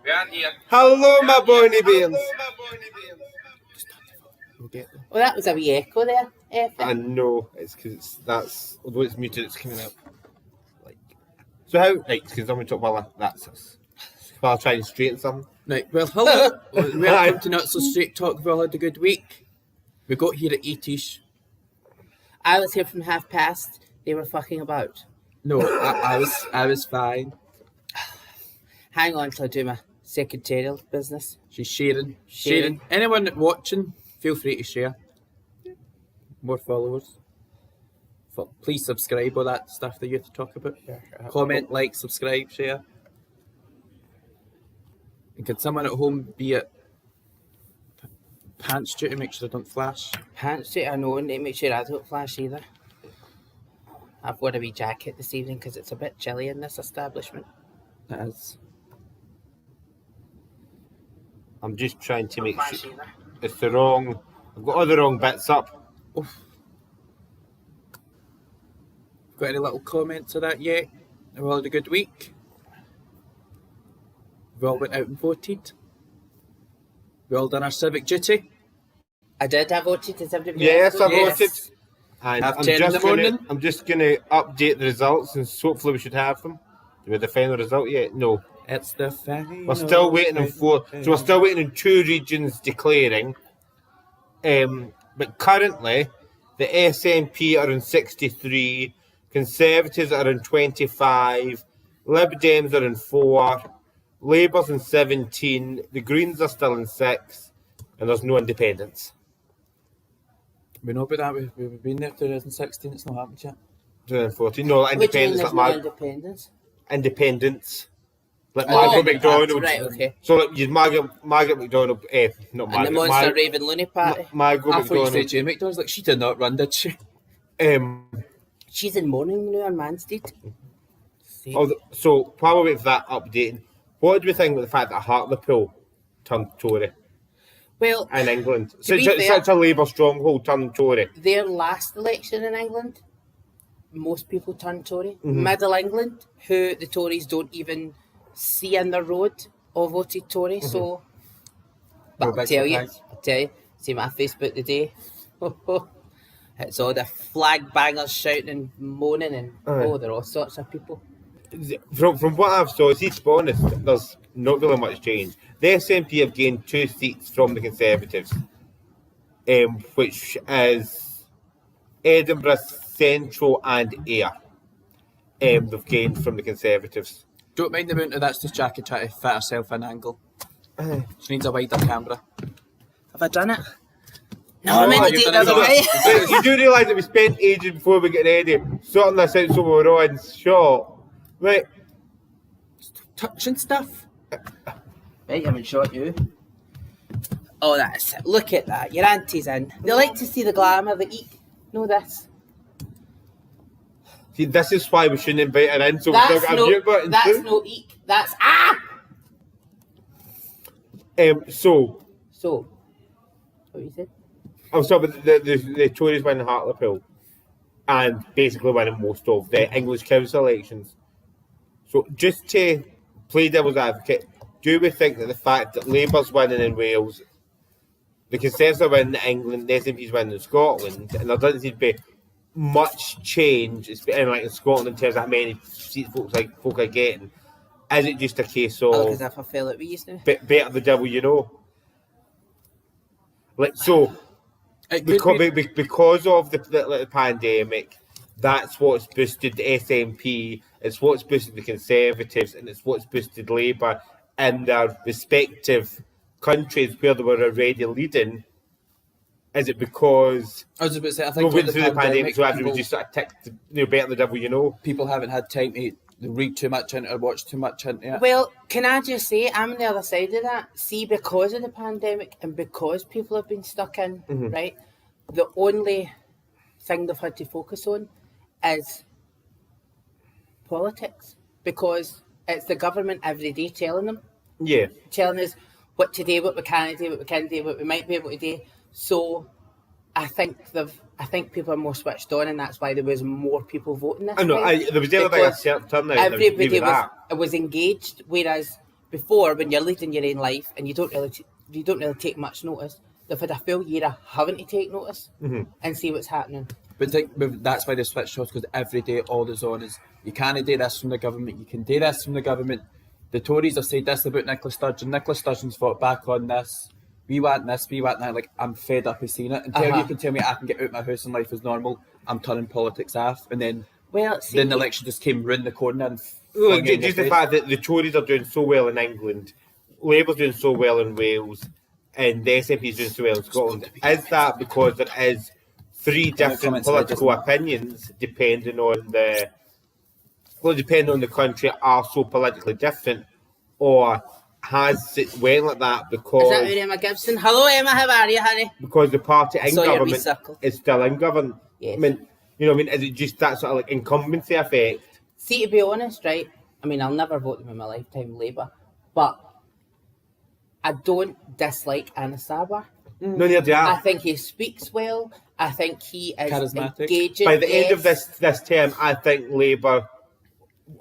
We are here. Hello, my bonny beans. Well, that was a wee echo there, Effie. I know, it's because that's, although it's muted, it's coming up. So how, right, because I'm going to talk about that's us. While trying to straighten something. Right, well, hello. Welcome to Not So Straight Talk. We've all had a good week. We got here at 8ish. I was here from 1:30. They were fucking about. No, I was fine. Hang on till I do my secretarial business. She's sharing. Anyone watching, feel free to share. More followers. Please subscribe, all that stuff that you have to talk about. Comment, like, subscribe, share. And can someone at home be at pants duty, make sure I don't flash? Pants suit, I know, and they make sure I don't flash either. I've worn a wee jacket this evening because it's a bit chilly in this establishment. It is. I'm just trying to make sure it's the wrong, I've got all the wrong bits up. Oof. Got any little comments of that yet? We've all had a good week. We all went out and voted. We all done our civic duty. I did. I voted. Does everybody Yes, I else vote? voted. And Half 10 in the morning. I'm just going to update the results and hopefully we should have them. Do we have the final result yet? No. It's the final. We're still waiting on 4. So we're still waiting on 2 regions declaring. But currently, the SNP are on 63, Conservatives are on 25, Lib Dems are on 4, Labour's on 17, the Greens are still on 6, and there's no independents. We know about that. We've been there 2016. It's not happened yet. 2014. No, Which means independents. there's Like no independence. Independents. Like Margaret McDonald. Right, okay. So like, you'd Margaret McDonald, not Margaret. And the Monster Raven Looney Party. Margaret I thought you McDonald. said Jay McDonald's. Like, she did not run, did she? She's in mourning now on Manstead. So while we're waiting for that updating, what do we think about the fact that Hartlepool turned Tory? Well, in England. Such a Labour stronghold turned Tory. Their last election in England, most people turned Tory. Mm-hmm. Middle England, who the Tories don't even see in the road, all voted Tory. Mm-hmm. So, but I'll tell you, see my Facebook today. It's all the flag bangers shouting and moaning and there are all sorts of people. From what I've saw, to be honest, there's not really much change. The SNP have gained 2 seats from the Conservatives, which is Edinburgh Central and Ayr. They've gained from the Conservatives. Don't mind the amount of that's just Jackie trying to fit herself an angle. She needs a wider camera. Have I done it? No, I meant to take that away. You do realise that we spent ages before we get ready sorting this out so we were on shot. Right. Touching stuff. Right, I haven't shot you. Oh, that's it. Look at that. Your auntie's in. They like to see the glamour, the eek. No, this. See, this is why we shouldn't invite her in, so we still got a mute button. That's no eek. That's So. What you said? I'm sorry, but the Tories win Hartlepool and basically winning most of the English council elections. So just to play devil's advocate, do we think that the fact that Labour's winning in Wales, the Conservatives are winning in England, the SNP's winning in Scotland, and there doesn't seem to be much change in Scotland in terms of how many seats folk are getting, is it just a case of because if I fell at Rees now? Better the devil you know? Because of the pandemic, that's what's boosted the SNP, it's what's boosted the Conservatives, and it's what's boosted Labour in their respective countries where they were already leading. Is it because I was about to say, I think we're going through the pandemic, so everyone just sort of ticked, better the devil you know? People haven't had time to read too much into it or watch too much into it. Well, can I just say, I'm on the other side of that. See, because of the pandemic and because people have been stuck in, right, the only thing they've had to focus on is politics, because it's the government every day telling them. Yeah. Telling us what to do, what we can do, what we can do, what we might be able to do. So I think people are more switched on, and that's why there was more people voting this I know, time. there was never like a certain turnout. Everybody was engaged, whereas before, when you're leading your own life and you don't really take much notice, they've had a full year of having to take notice and see what's happening. But that's why they switched off, because every day all that's on is you can't do this from the government, you can do this from the government. The Tories have said this about Nicola Sturgeon. Nicola Sturgeon's fought back on this. We want this, we want that. Like, I'm fed up of seeing it. Until you can tell me I can get out of my house and life is normal, I'm turning politics off. And then then the election just came round the corner. And just the fact that the Tories are doing so well in England, Labour's doing so well in Wales, and the SNP is doing so well in Scotland. Is that because there is three different political opinions depending on the country are so politically different, or has it went like that because... Is that Emma Gibson? Hello Emma, how are you, honey? Because the party in government is still in government. Yes. I mean, is it just that sort of like incumbency effect? See, to be honest, right, I mean, I'll never vote them in my lifetime, Labour, but I don't dislike Anas Sarwar. No, neither do I. I think he speaks well. I think he is charismatic. Engaging. By the end of this term, I think Labour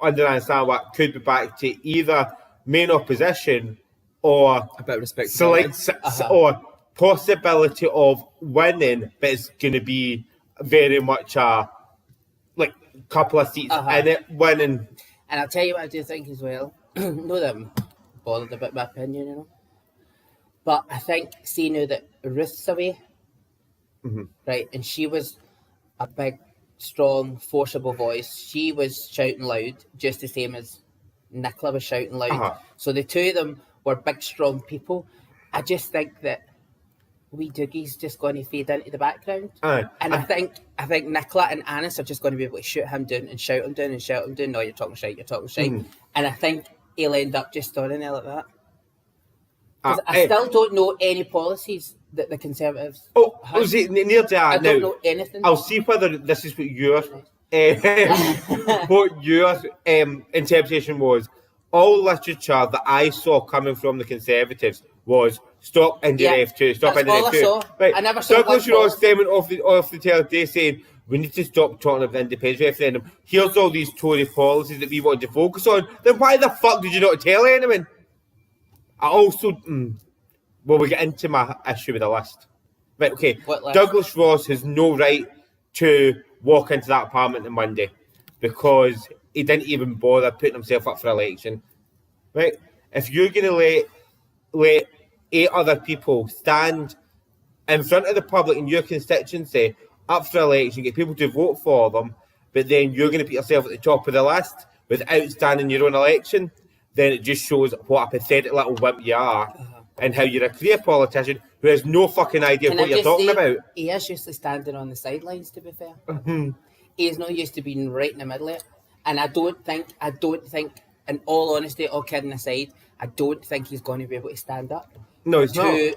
under Anas Sarwar could be back to either main opposition or a bit of respect, or possibility of winning, but it's going to be very much a couple of seats in it winning. And I'll tell you what I do think as well. Not that I'm bothered about my opinion, but I think, see now that Ruth's away, right, and she was a big, strong, forcible voice. She was shouting loud, just the same as Nicola was shouting loud. So the two of them were big, strong people. I just think that wee Doogie's just going to fade into the background. And I think Nicola and Anas are just going to be able to shoot him down and shout him down and shout him down. No, you're talking shite, you're talking shite. And I think he'll end up just standing there like that. Because I still don't know any policies that the Conservatives have. I don't know anything. I'll see whether this is what your interpretation was. All literature that I saw coming from the Conservatives was stop India F2, stop India F2. Right. I never saw Douglas Ross statement off the television saying we need to stop talking about the independence referendum. Here's all these Tory policies that we wanted to focus on. Then why the fuck did you not tell anyone? I also we'll get into my issue with the list. Right, okay. Douglas Ross has no right to walk into that parliament on Monday because he didn't even bother putting himself up for election. Right? If you're going to let 8 other people stand in front of the public in your constituency up for election, get people to vote for them, but then you're going to put yourself at the top of the list without standing your own election, then it just shows what a pathetic little wimp you are and how you're a career politician who has no fucking idea what you're talking about. He is usually standing on the sidelines, to be fair. He is not used to being right in the middle of it. And I don't think, in all honesty, all kidding aside, I don't think he's going to be able to stand up to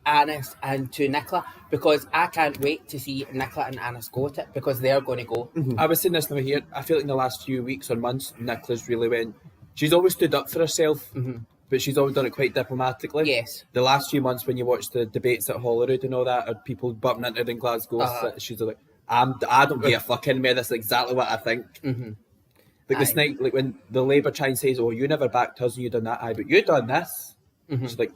Anas and to Nicola, because I can't wait to see Nicola and Anas go at it, because they're going to go. I was saying this now here, I feel like in the last few weeks or months, Nicola's really went, she's always stood up for herself, but she's always done it quite diplomatically. Yes. The last few months when you watch the debates at Holyrood and all that, or people bumping into her in Glasgow, she's like, I don't give a fucking me, that's exactly what I think. Like this night, like when the Labour try and says, oh, you never backed us and you done that, but you done this. She's like,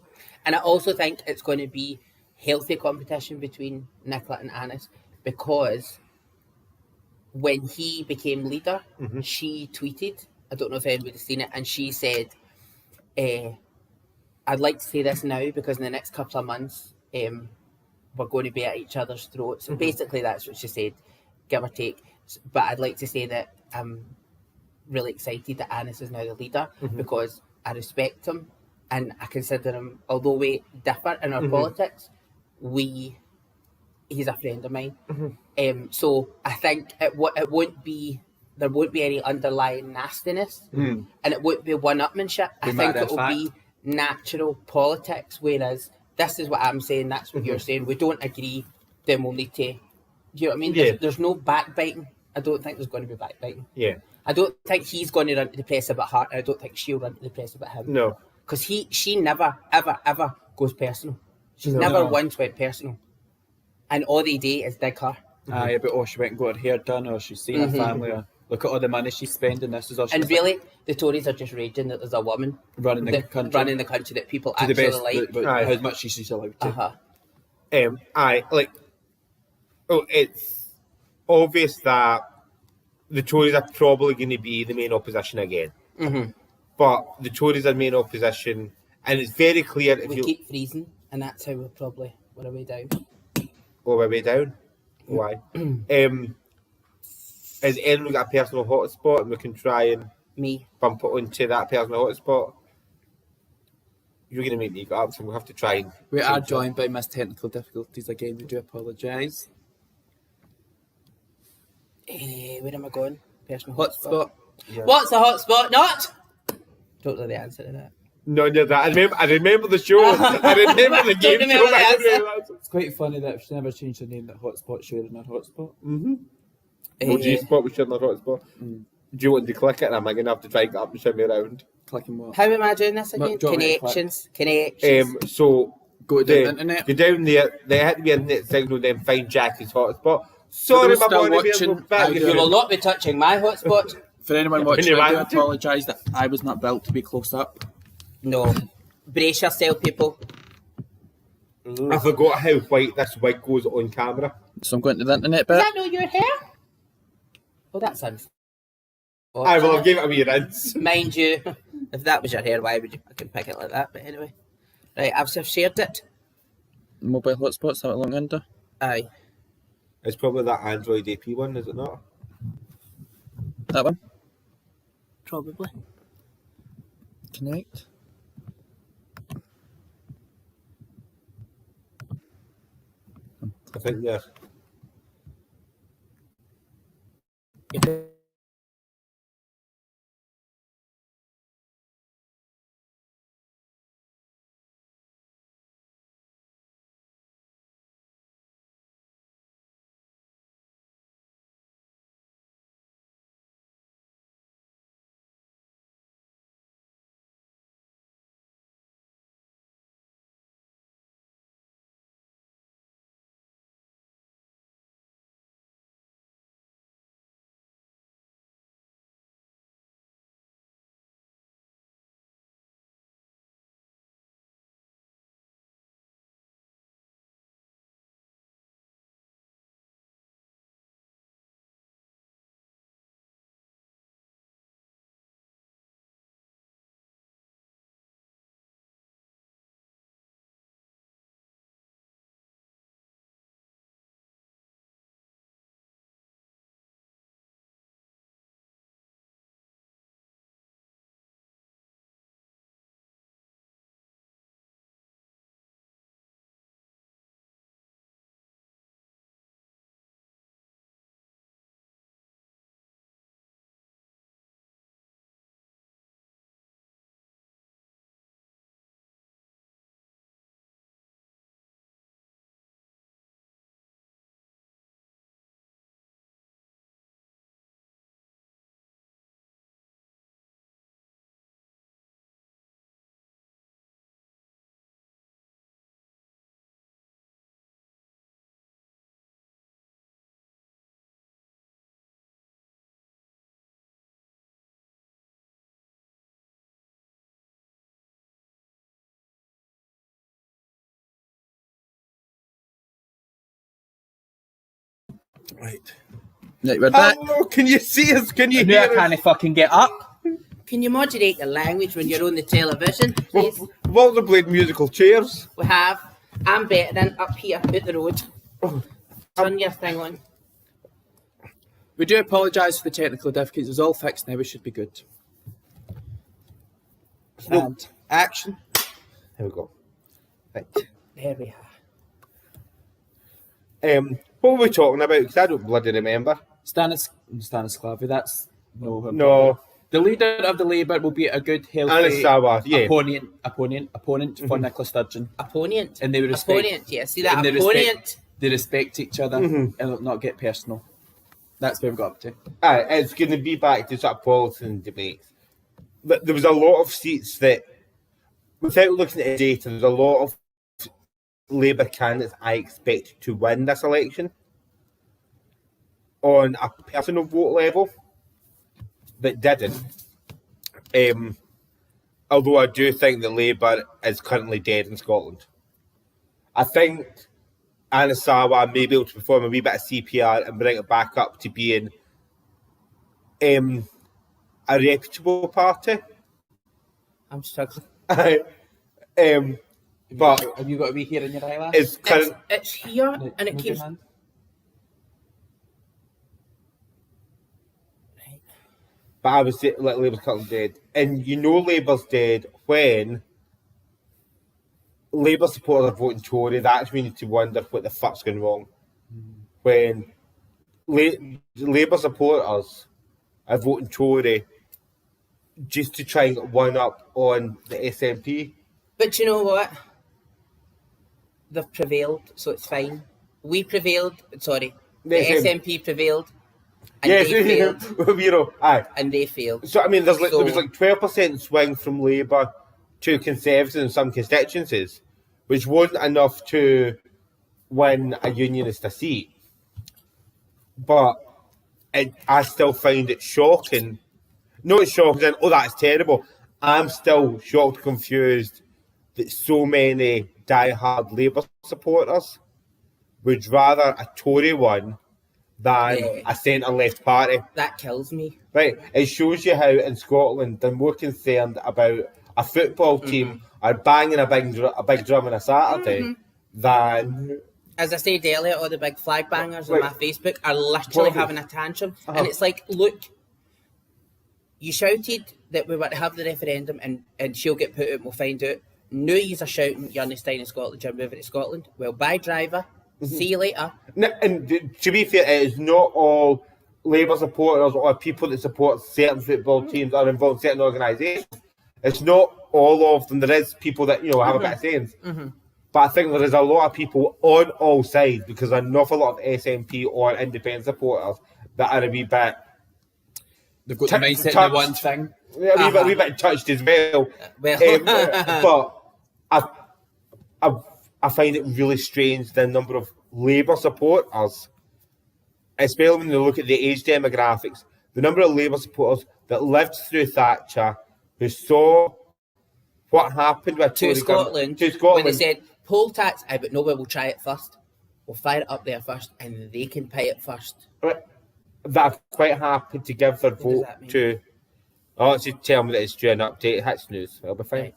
and I also think it's going to be healthy competition between Nicola and Anas, because when he became leader, she tweeted, I don't know if anybody's seen it, and she said, I'd like to say this now because in the next couple of months, we're going to be at each other's throats. Basically, that's what she said, give or take. But I'd like to say that I'm really excited that Anas is now the leader, because I respect him and I consider him, although we differ in our politics, he's a friend of mine. So I think there won't be any underlying nastiness, and it won't be one-upmanship. I think it will be natural politics, whereas this is what I'm saying, that's what you're saying. We don't agree, then we'll need to... Do you know what I mean? Yeah. There's no backbiting. I don't think there's going to be backbiting. Yeah. I don't think he's going to run to the press about her, and I don't think she'll run to the press about him. No. Because she never, ever, ever goes personal. She's never once went personal. And all they do is dig her. but she went and got her hair done, or she's seen her family. Look at all the money she's spending. This is all she's And really, the Tories are just raging that there's a woman running the country that people to the actually best, like. but Aye. how much she's allowed to. It's obvious that the Tories are probably going to be the main opposition again. Mm-hmm. But the Tories are main opposition, and it's very clear if We you keep freezing, and that's how we're a way down. go our way down. Why? Has anyone got a personal hotspot, and we can try and Me. bump it onto that personal hotspot? You're going to make me go up, so we'll have to try and... We are joined by Miss Technical Difficulties again. We do apologise. Where am I going? Personal Hotspot. Yeah. What's a hotspot? Not. Don't know the answer to that. No, that. I remember the show. I remember the game Don't remember show. I the didn't realise. It's quite funny that she's never changed her name. That Hotspot sharing her hotspot. No G-spot, we sharing our hotspot. Do you want to click it, and am I going to have to try and get up and show me around? Clicking what? How am I doing this again? do you want me to Connections. So Go to the internet. Go down there. There had to be a net signal. Then find Jackie's hotspot. Sorry, those my still boy. watching, You will not be touching my hotspot. For anyone watching, I do want to. apologise that I was not built to be close up. No. Brace yourself, people. I forgot how white this wig goes on camera. So I'm going to the internet Does bit. that know your hair? Well, that sounds. I will give it a wee rinse. Mind you, if that was your hair, why would you fucking pick it like that? But anyway. Right, I've shared it. Mobile hotspots, that long under. Aye. It's probably that Android AP one, is it not? That one. Probably. Connect. I think yeah. Right, we're back. Hello, can you see us? Can you I knew hear I us? can't fucking get up. Can you moderate your language when you're on the television, please? Rollerblade musical chairs. We have. I'm better than up here at the road. Turn your thing on. We do apologise for the technical difficulties. It's all fixed now. We should be good. And action. Here we go. Right. There we are. What were we talking about? Because I don't bloody remember. Stanislavi, that's No. The leader of the Labour will be a good, healthy Anastawa, yeah. opponent for Nicola Sturgeon. Opponent. And they would respect. Opponent, yeah. See that? and they Opponent. They respect each other and it'll not get personal. That's where we've got up to. It's going to be back to sort of politics and debates. But there was a lot of seats that, without looking at the data, there's a lot of Labour candidates I expect to win this election on a personal vote level. that didn't. Although I do think that Labour is currently dead in Scotland. I think Anasawa may be able to perform a wee bit of CPR and bring it back up to being a reputable party. I'm struggling. But have you got a wee hair in your eyelash? It's here and it keeps. Hand. But I would say like Labour's currently dead, and you know Labour's dead when Labour supporters are voting Tory. That's when you need to wonder what the fuck's going wrong. When Labour supporters are voting Tory just to try and get one up on the SNP. But you know what? They've prevailed, so it's fine. We prevailed. Sorry, the SNP prevailed. And yes, they failed. You know, aye. And they failed. So I mean, there was like 12% swing from Labour to Conservatives in some constituencies, which wasn't enough to win a unionist a seat. But I still find it shocking. Not shocking, oh, that's terrible. I'm still shocked and confused that so many die-hard Labour supporters would rather a Tory one than a centre-left party. That kills me. Right, it shows you how in Scotland they're more concerned about a football team or banging a big drum on a Saturday than... As I said earlier, all the big flag bangers on my Facebook are literally having a tantrum. And it's like, look, you shouted that we were to have the referendum and she'll get put out and we'll find out. Now you are shouting you're not staying in Scotland, you're moving to Scotland. Well, bye driver. See you later. No, and to be fair, it is not all Labour supporters or people that support certain football teams or involved in certain organisations. It's not all of them. There is people that, have a bit of sense. But I think there is a lot of people on all sides, because an awful lot of SNP or independent supporters that are a wee bit... They've got the mindset of one thing. Yeah, a wee bit touched as well. But I find it really strange the number of Labour supporters, especially when you look at the age demographics, the number of Labour supporters that lived through Thatcher, who saw what happened with to Scotland when they said, poll tax, but no, we'll try it first. We'll fire it up there first and they can pay it first. That are quite happy to give their vote to... Oh, let's just tell me that it's due an update. Hit snooze. I'll be fine.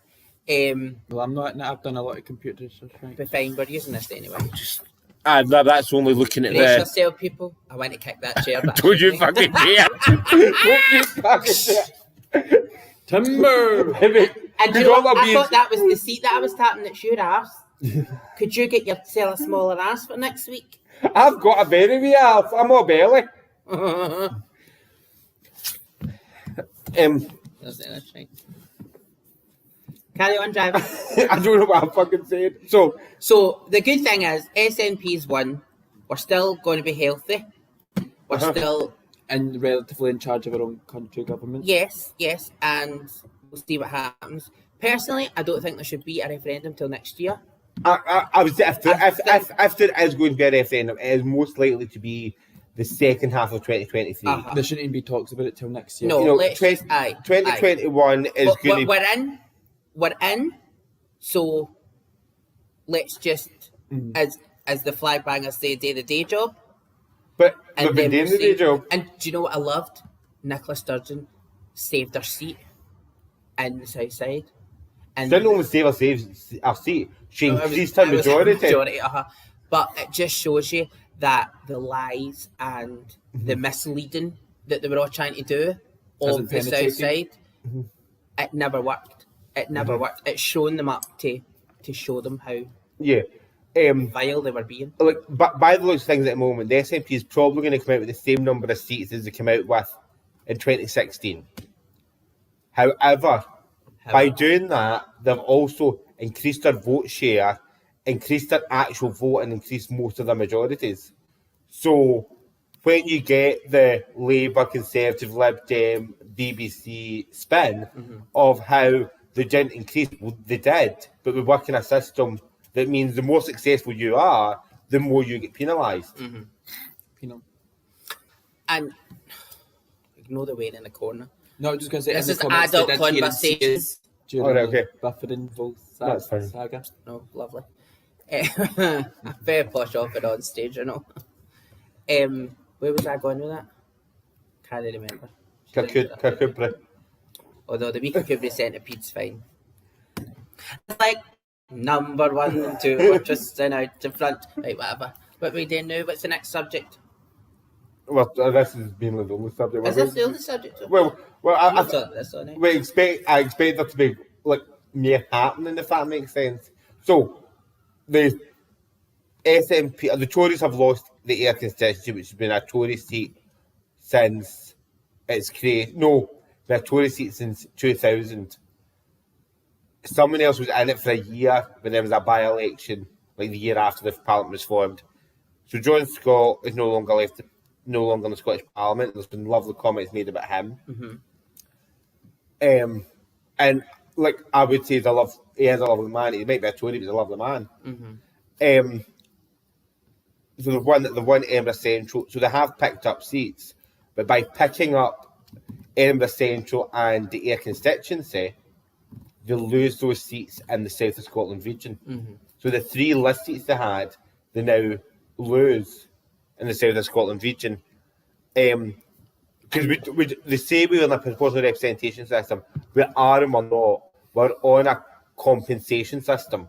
Right. Well, I'm not. I've done a lot of computer research. Right? Be fine. We're using this anyway. That's only looking at Brace yourself, people. I want to kick that chair back. Don't you fucking dare! Don't you fucking dare! Timber! And I thought that was the seat that I was tapping. That's your ass. Could you get yourself a smaller ass for next week? I've got a very wee ass. I'm all belly. That's right. Carry on, driver. I don't know what I'm fucking saying. So the good thing is SNP's won. We're still going to be healthy. We're still and relatively in charge of our own country government. Yes, and we'll see what happens. Personally, I don't think there should be a referendum till next year. I would say if there is going to be a referendum, it is most likely to be the second half of 2023. There shouldn't even be talks about it till next year. No, let's 2021 is going to... We're in, so let's just, as the flag bangers say, do the day job. But we've been doing the day job. And do you know what I loved? Nicola Sturgeon saved her seat in the South Side. And didn't only save her seat, she increased her majority. But it just shows you that the lies and the misleading that they were all trying to do of the South Side, it never worked. It never worked. It's showing them up to show them how vile they were being. But by the looks of things at the moment, the SNP is probably going to come out with the same number of seats as they came out with in 2016. However, by doing that, they've also increased their vote share, increased their actual vote, and increased most of their majorities. So when you get the Labour, Conservative, Lib Dem, BBC spin of how they didn't increase, well, they did, but we work in a system that means the more successful you are, the more you get penalised. And Ignore the Wayne in the corner. No, I'm just going to say This in is the comments adult they did hear and see us conversations. during Alright, the okay. Buffering Bull That's fine. saga. No, lovely. Very posh off and on stage, you know. Where was I going with that? Can't remember. Kakubra. Although the week Cuba centipede's fine. It's like number 1 and 2 we're just sitting out in front. Right, whatever. What are we doing now? What's the next subject? Well, this has been the only subject. Is this the only subject? Well, I thought this on it. I expect there to be like more happening, if that makes sense. So the SNP, the Tories have lost the Ayr constituency, which has been a Tory seat since its creation. No, been a Tory seat since 2000. Someone else was in it for a year when there was a by-election, like the year after the Parliament was formed. So John Scott is no longer in the Scottish Parliament. There's been lovely comments made about him. Mm-hmm. And like I would say, he is a lovely man. He might be a Tory, but he's a lovely man. Mm-hmm. So they've won Edinburgh Central. So they have picked up seats, but by picking up Edinburgh Central and the Ayr constituency, they lose those seats in the South of Scotland region. Mm-hmm. So the 3 list seats they had, they now lose in the South of Scotland region. Because they say we're in a proportional representation system. We are and we're not. We're on a compensation system.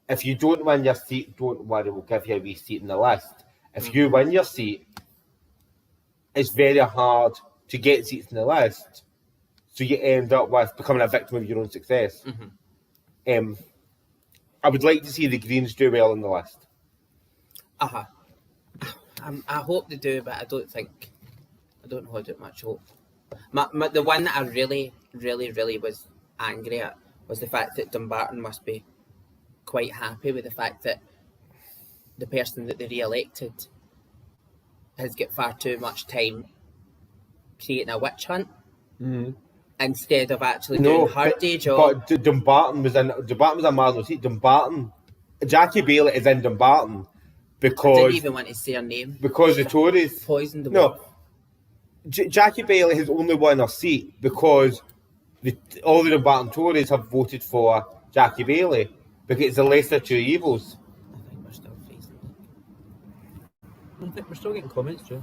If you don't win your seat, don't worry, we'll give you a wee seat in the list. If you win your seat, it's very hard to get seats in the list. So you end up with becoming a victim of your own success. Mm-hmm. I would like to see the Greens do well on the list. I hope they do, but I don't hold out much hope. The one that I really, really, really was angry at was the fact that Dumbarton must be quite happy with the fact that the person that they re-elected has got far too much time creating a witch hunt instead of actually doing her day job. But Dumbarton was a marginal seat. Jackie Bailey is in Dumbarton because I didn't even want to say her name. Because the Tories poisoned the wolf. Jackie Bailey has only won her seat because all the Dumbarton Tories have voted for Jackie Bailey because it's the lesser of 2 evils. I think we're still facing it. I think we're still getting comments, Joe.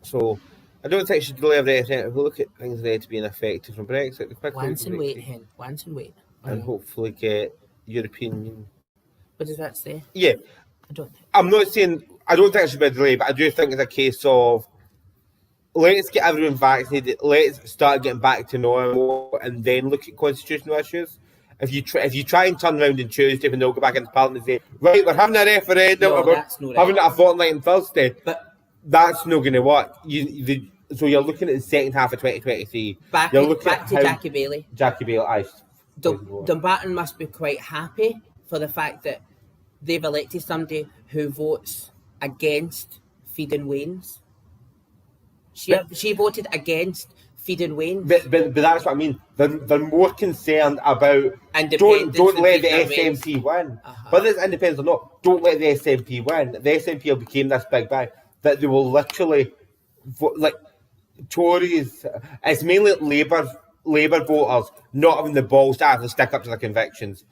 So I don't think she should delay everything. If we look at things ready to be ineffective from Brexit, Once and wait, hen. Once and wait. And hopefully get European Union. What does that say? Yeah. I don't think. I'm not saying I don't think it should be a delay, but I do think it's a case of let's get everyone vaccinated, let's start getting back to normal, and then look at constitutional issues. If you try and turn around on Tuesday when they'll go back into Parliament and say, right, we're having a referendum, having it a fortnight on Thursday, but that's not going to work. So you're looking at the second half of 2023. Back to Jackie Bailey. Jackie Bailey, Dumbarton must be quite happy for the fact that they've elected somebody who votes against feeding wains. She voted against feeding wains. But that's what I mean. They're more concerned about don't let the SNP win. Whether it's independent or not, don't let the SNP win. The SNP became this big bang that they will literally like Tories. It's mainly Labour voters not having the balls to actually stick up to their convictions.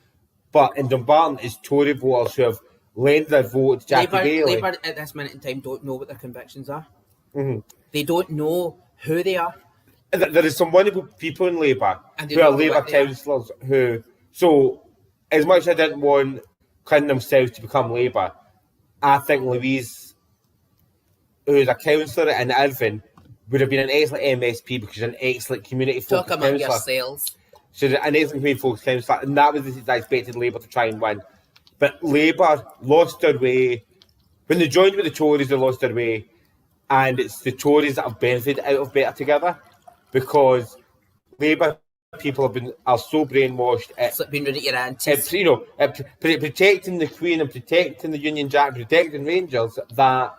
But in Dumbarton, it's Tory voters who have lent their vote to Jackie Bailey. Labour at this minute in time don't know what their convictions are. Mm-hmm. They don't know who they are. There is some wonderful people in Labour who are Labour councillors who... So, as much as I didn't want Clinton himself to become Labour, I think Louise, who is a councillor in Irvine, would have been an excellent MSP because she's an excellent community-focused councillor. Talk among yourselves. She's an excellent community-focused councillor, and that was the seat I expected Labour to try and win. But Labour lost their way. When they joined with the Tories, they lost their way. And it's the Tories that have benefited out of Better Together because Labour people are so brainwashed. It's like being rid of your aunties. Protecting the Queen and protecting the Union Jack, protecting Rangers, that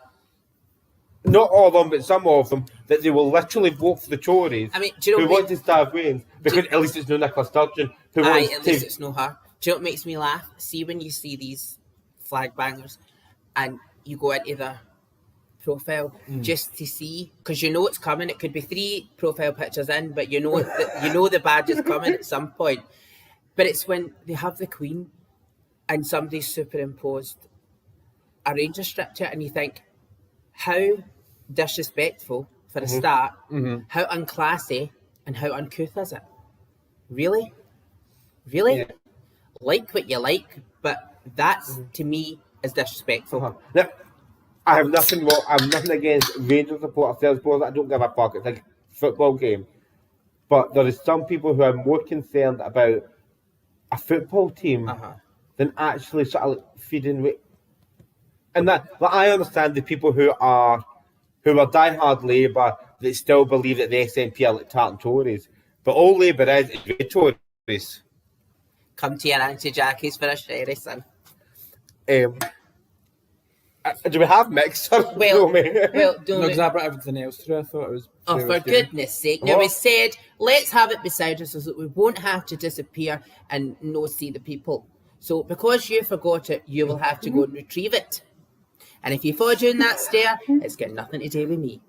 not all of them, but some of them, that they will literally vote for the Tories. I mean, do you know who want to starve Waynes because at least it's no Nicola Sturgeon. At least it's no her. Do you know what makes me laugh? See when you see these flag bangers and you go into the profile just to see, because you know it's coming. It could be 3 profile pictures in, but you know the badge is coming at some point. But it's when they have the Queen and somebody's superimposed a Ranger strip to it, and you think, how disrespectful for a start, how unclassy and how uncouth is it? Really? Yeah. Like what you like, but that's to me is disrespectful. Now, I have nothing against Rangers supporters, Celtic supporters. I don't give a fuck. It's like a football game. But there is some people who are more concerned about a football team than actually sort of like feeding with. And that, like, I understand the people who are diehard Labour that still believe that the SNP are like tartan Tories. But all Labour is red Tories. Come to your Auntie Jackie's for a sherry, son. Do we have mixed? Well, No, because I brought everything else through. I thought it was. Oh, for goodness sake. Now, we said, let's have it beside us so that we won't have to disappear and no see the people. So, because you forgot it, you will have to go and retrieve it. And if you fall down that stair, it's got nothing to do with me.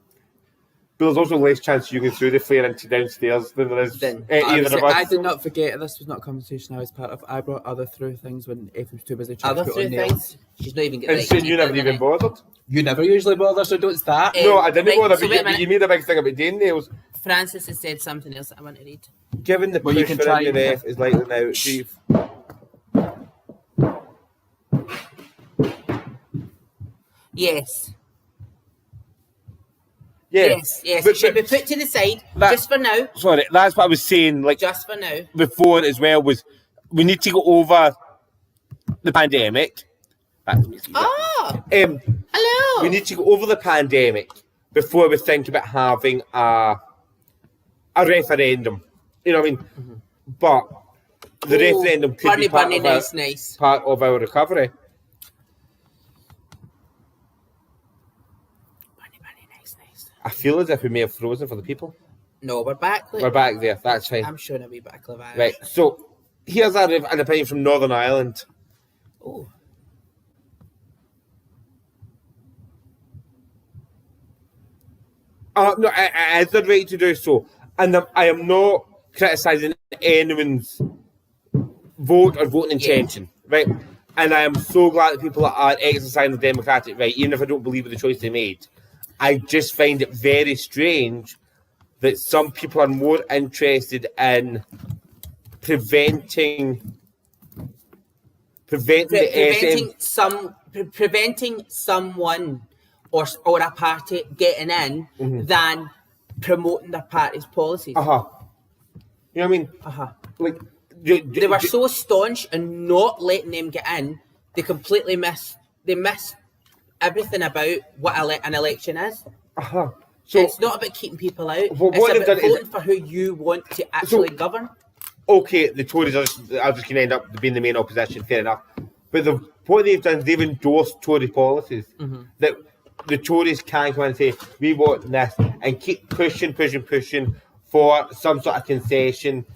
But there's also less chance you go through the flare into downstairs than there is either of us. I did not forget, this was not a conversation I was part of. I brought other through things when Effie was too busy trying Other to put through on nails. things? She's not even getting And soon you never even bothered. You never usually bother, so don't start. No, I didn't bother, so but you made a big thing about doing nails. Francis has said something else that I want to read. Given the Well, you push can for try Indian and- F is likely now, Chief. Yes. Yeah. Yes. But- It should be but put to the side, that- just for now. Sorry, that's what I was saying. Like Just for now. before as well was we need to go over the pandemic. Oh, Um, hello. we need to go over the pandemic before we think about having a referendum. You know what I mean? But the referendum could be part of, nice. part of our recovery. Nice. I feel as if we may have frozen for the people. No, we're back. Look. We're back there. That's fine. I'm sure it'll be back, Levi. Right. So here's an opinion from Northern Ireland. Oh. No, I is the right to do so, and I am not criticising anyone's vote or voting intention, right? And I am so glad that people are exercising the democratic right, even if I don't believe in the choice they made. I just find it very strange that some people are more interested in preventing Preventing someone or a party getting in than promoting their party's policies. You know what I mean? Like They were so staunch in not letting them get in, they completely missed everything about what an election is. So it's not about keeping people out. What It's they've about done is- voting for who you want to actually govern. okay, the Tories are just going to end up being the main opposition, fair enough. But what they've done, they've endorsed Tory policies that the Tories can come and say, we want this, and keep pushing for some sort of concession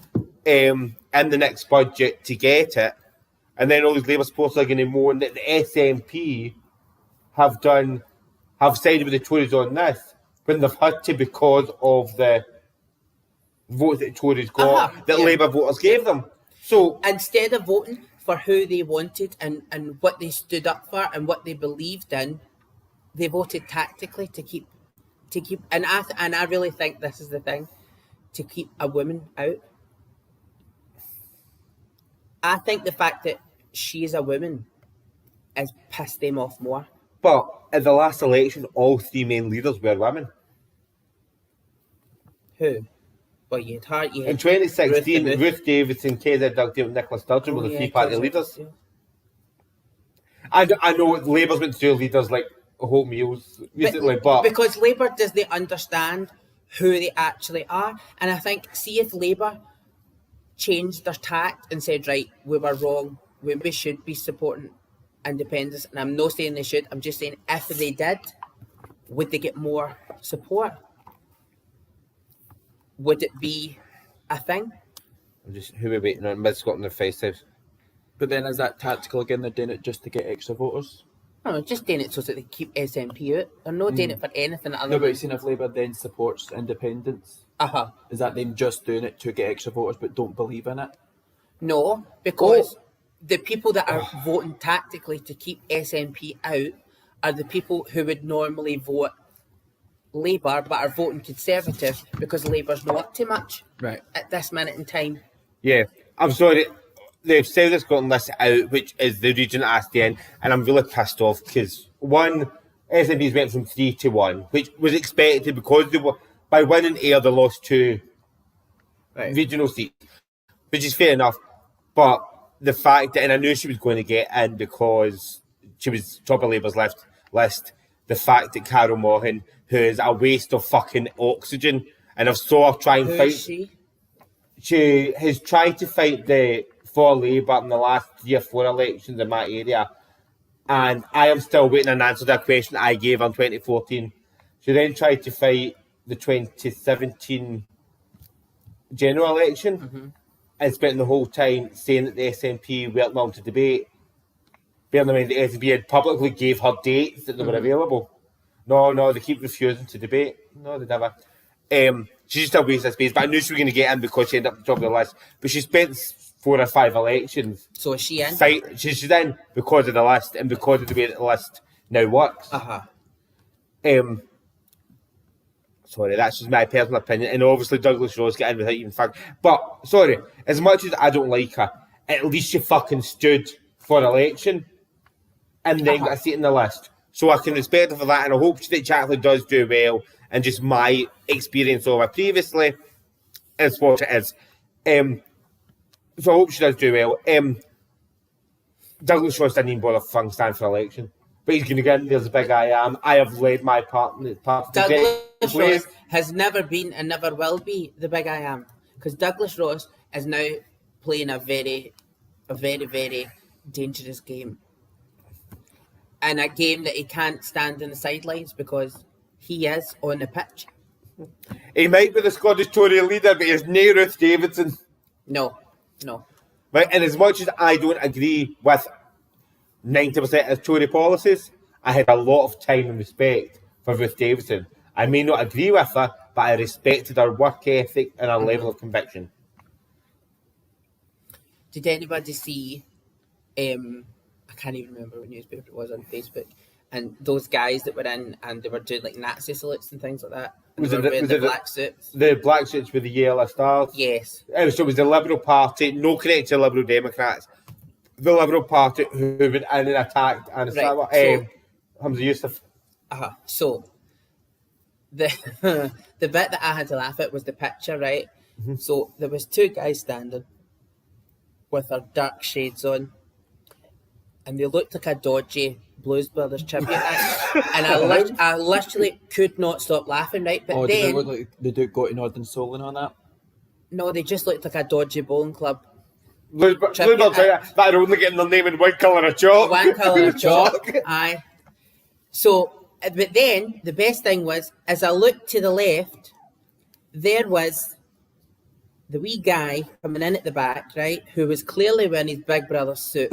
in the next budget to get it. And then all these Labour supporters are going to moan that the SNP have sided with the Tories on this, when they've had to because of the votes that the Tories got, that Labour voters gave them. So instead of voting for who they wanted and what they stood up for and what they believed in, they voted tactically to keep and I really think this is the thing, to keep a woman out. I think the fact that she is a woman has pissed them off more. But at the last election, all 3 main leaders were women. Who? Well, you had In 2016, Ruth Ruth Davidson, KZ Dugdale, and Nicola Sturgeon were the 3 party leaders. Yeah. I know Labour's went through leaders like Hope Meals recently, but because Labour doesn't understand who they actually are, and I think, see if Labour changed their tact and said, right, we were wrong, we should be supporting independence, and I'm not saying they should, I'm just saying if they did, would they get more support? Would it be a thing? who are we waiting on? Mid Scotland and Face House. But then is that tactical again? They're doing it just to get extra voters? Oh, just doing it so that they keep SNP out. They're not doing it for anything other No, but than... you've seen if Labour then supports independence, Uh-huh. is that them just doing it to get extra voters but don't believe in it? No, because the people that are voting tactically to keep SNP out are the people who would normally vote Labour but are voting Conservative because Labour's not up to much at this minute in time. Yeah, I'm sorry. They've said it's gotten this out, which is the region at the end, and I'm really pissed off because one, SNP's went from 3 to 1, which was expected because they were, by winning Ayr they lost 2 regional seats, which is fair enough. But the fact that, and I knew she was going to get in because she was top of Labour's list, the fact that Carol Mohan, who is a waste of fucking oxygen, and I've saw her try and Who fight. is she? She has tried to fight for Labour in the last 3 or 4 elections in my area, and I am still waiting an answer to that question I gave her in 2014. She then tried to fight the 2017 general election and spent the whole time saying that the SNP weren't willing to debate. Bearing in mind the SNP had publicly gave her dates that they were available. No, they keep refusing to debate. No, they never. She's just a waste of space, but I knew she was going to get in because she ended up at the top of the list. But she spent 4 or 5 elections. So is she in? She's in because of the list and because of the way that the list now works. Sorry, that's just my personal opinion. And obviously Douglas Rose got in without even fact. But, sorry, as much as I don't like her, at least she fucking stood for election and then got a seat in the list. So I can respect her for that, and I hope that Chatley does do well. And just my experience of her previously is what it is. So I hope she does do well. Douglas Ross didn't even bother fucking stand for election. But he's going to get in. There's a big I am. I have led my part in the part. Douglas Ross has never been and never will be the big I am. Because Douglas Ross is now playing a very, very dangerous game. And a game that he can't stand in the sidelines because he is on the pitch. He might be the Scottish Tory leader, but he's no Ruth Davidson. No. Right, and as much as I don't agree with 90% of Tory policies, I had a lot of time and respect for Ruth Davidson. I may not agree with her, but I respected her work ethic and her level of conviction. Did anybody see, I can't even remember what newspaper it was on Facebook, and those guys that were in and they were doing like Nazi salutes and things like that? And they were wearing the black suits? The black suits with the yellow stars? Yes. So it was the Liberal Party, no connection to Liberal Democrats. The Liberal Party who went in and attacked Hamza Yusuf. So the the bit that I had to laugh at was the picture, right? So there was 2 guys standing with their dark shades on, and they looked like a dodgy Blues Brothers tribute act. And I literally could not stop laughing, right? But then did they look like they do go to Northern Soul and all that? No, they just looked like a dodgy bowling club. Blues Brothers that are only getting their name in one colour of chalk. One colour of chalk. Aye. So, but then the best thing was, as I looked to the left, there was the wee guy coming in at the back, right, who was clearly wearing his Big Brother suit,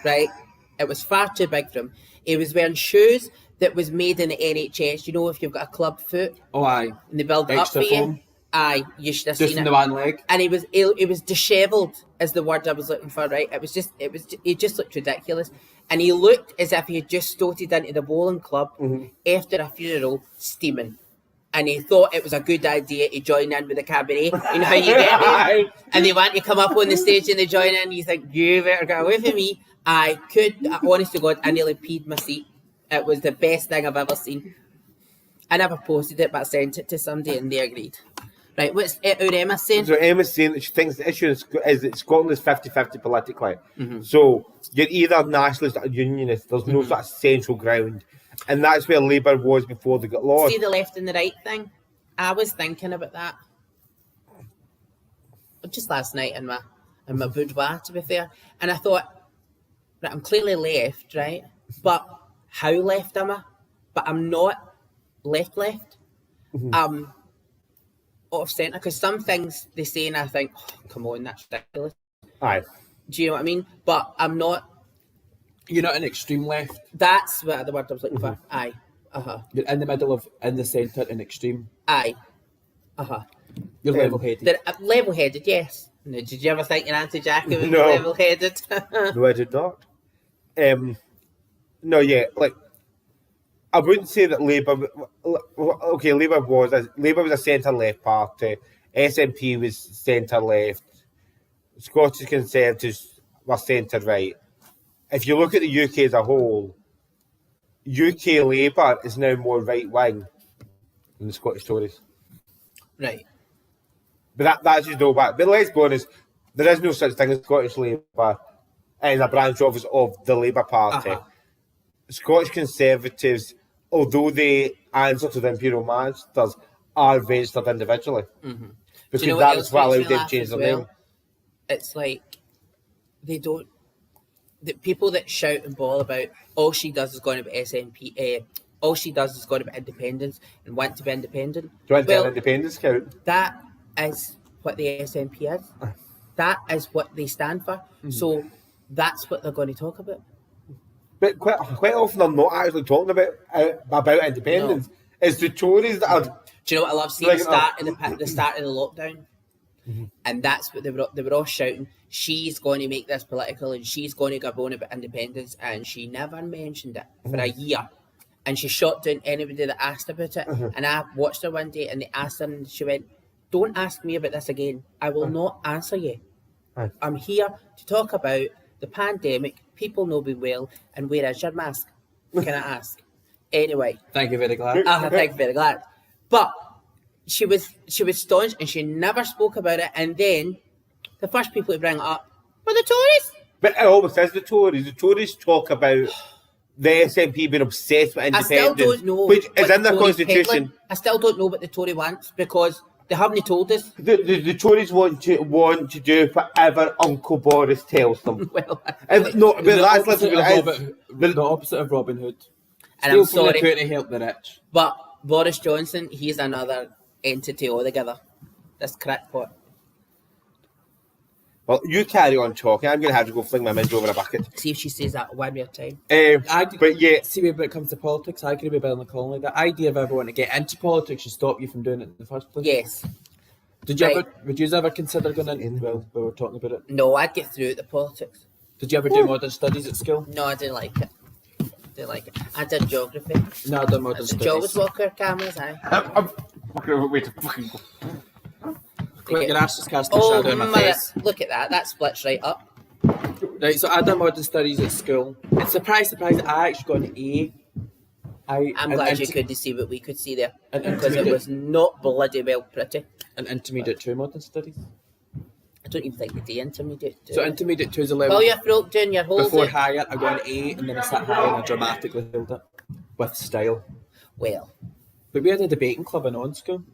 right? It was far too big for him. He was wearing shoes that was made in the NHS. You know, if you've got a club foot. Oh, aye. And they build it up for you. Aye, you should have seen it. Just in the one leg. And he was dishevelled, is the word I was looking for, right? He just looked ridiculous. And he looked as if he had just stoated into the bowling club after a funeral, steaming. And he thought it was a good idea to join in with the cabaret. You know how you get there? And they want to come up on the stage and they join in, and you think, you better get away from me. Honest to God, I nearly peed my seat. It was the best thing I've ever seen. I never posted it, but I sent it to somebody and they agreed. Right, what's Emma saying? So Emma's saying that she thinks the issue is that Scotland is 50-50 politically. So you're either nationalist or unionist. There's no sort of central ground. And that's where Labour was before they got lost. See the left and the right thing? I was thinking about that. Just last night in my boudoir, to be fair. And I thought, right, I'm clearly left, right? But how left am I? But I'm not left. Off centre, because some things they say and I think, oh, come on, that's ridiculous. Aye. Do you know what I mean? But I'm not You're not an extreme left. That's what the word I was looking for. Aye. You're in the middle of, in the centre, and extreme. Aye. You're level-headed. They're level-headed, yes. No, did you ever think your Auntie Jackie was No. level-headed? No, I did not. No, yeah, like I wouldn't say that Labour. Okay, Labour was a centre-left party. SNP was centre-left. Scottish Conservatives were centre-right. If you look at the UK as a whole, UK Labour is now more right-wing than the Scottish Tories. Right. But that's just no back. But let's be honest, there is no such thing as Scottish Labour as a branch office of the Labour Party. Scottish Conservatives, although they answer to the Imperial Masters, are registered individually. Because that's what allowed them to change their name. It's like they don't. The people that shout and bawl about all she does is going about SNP, all she does is going about independence and want to be independent. Do you want to be an independence count? That is what the SNP is. That is what they stand for. So that's what they're going to talk about. But quite often they're not actually talking about independence. No. It's the Tories that are. Do you know what I love seeing? The start of the lockdown, and that's what they were all shouting. She's going to make this political, and she's going to go on about independence, and she never mentioned it for a year. And she shot down anybody that asked about it. And I watched her one day, and they asked her, and she went, "Don't ask me about this again. I will not answer you. I'm here to talk about the pandemic. People know me well, and where is your mask? Can I ask?" Anyway. Thank you, very glad. Thank you, very glad. But she was staunch, and she never spoke about it. And then the first people to bring it up were the Tories. But it always is the Tories. The Tories talk about the SNP being obsessed with independence. I still don't know. Which is in their constitution. I still don't know what the Tory wants because they haven't told us. The Tories want to do whatever Uncle Boris tells them. Well, the opposite of Robin Hood. And I'm sorry to help the rich. But Boris Johnson, he's another entity altogether. This crackpot. Well, you carry on talking. I'm going to have to go fling my midge over a bucket. See if she says that one more time. But yeah. See, when it comes to politics, I agree with Bill McConnell. The idea of everyone to get into politics should stop you from doing it in the first place. Yes. Would you ever consider going into? Well, we were talking about it. No, I'd get through the politics. Did you ever do modern studies at school? No, I didn't like it. I did geography. No, I did modern studies. Joe Walker cameras, aye. Wait to fucking go. Quick, your ass is casting a shadow in my face. Look at that. That splits right up. Right, so I done modern studies at school. And surprise, I actually got an A. I'm glad you couldn't see what we could see there. Because it was not bloody well pretty. An intermediate 2 modern studies. I don't even think they do intermediate 2. So intermediate 2 is a level. Oh, you broke down your whole before higher, I got an A, and then I sat higher and I dramatically held it. With style. Well. But we had a debating club in on school.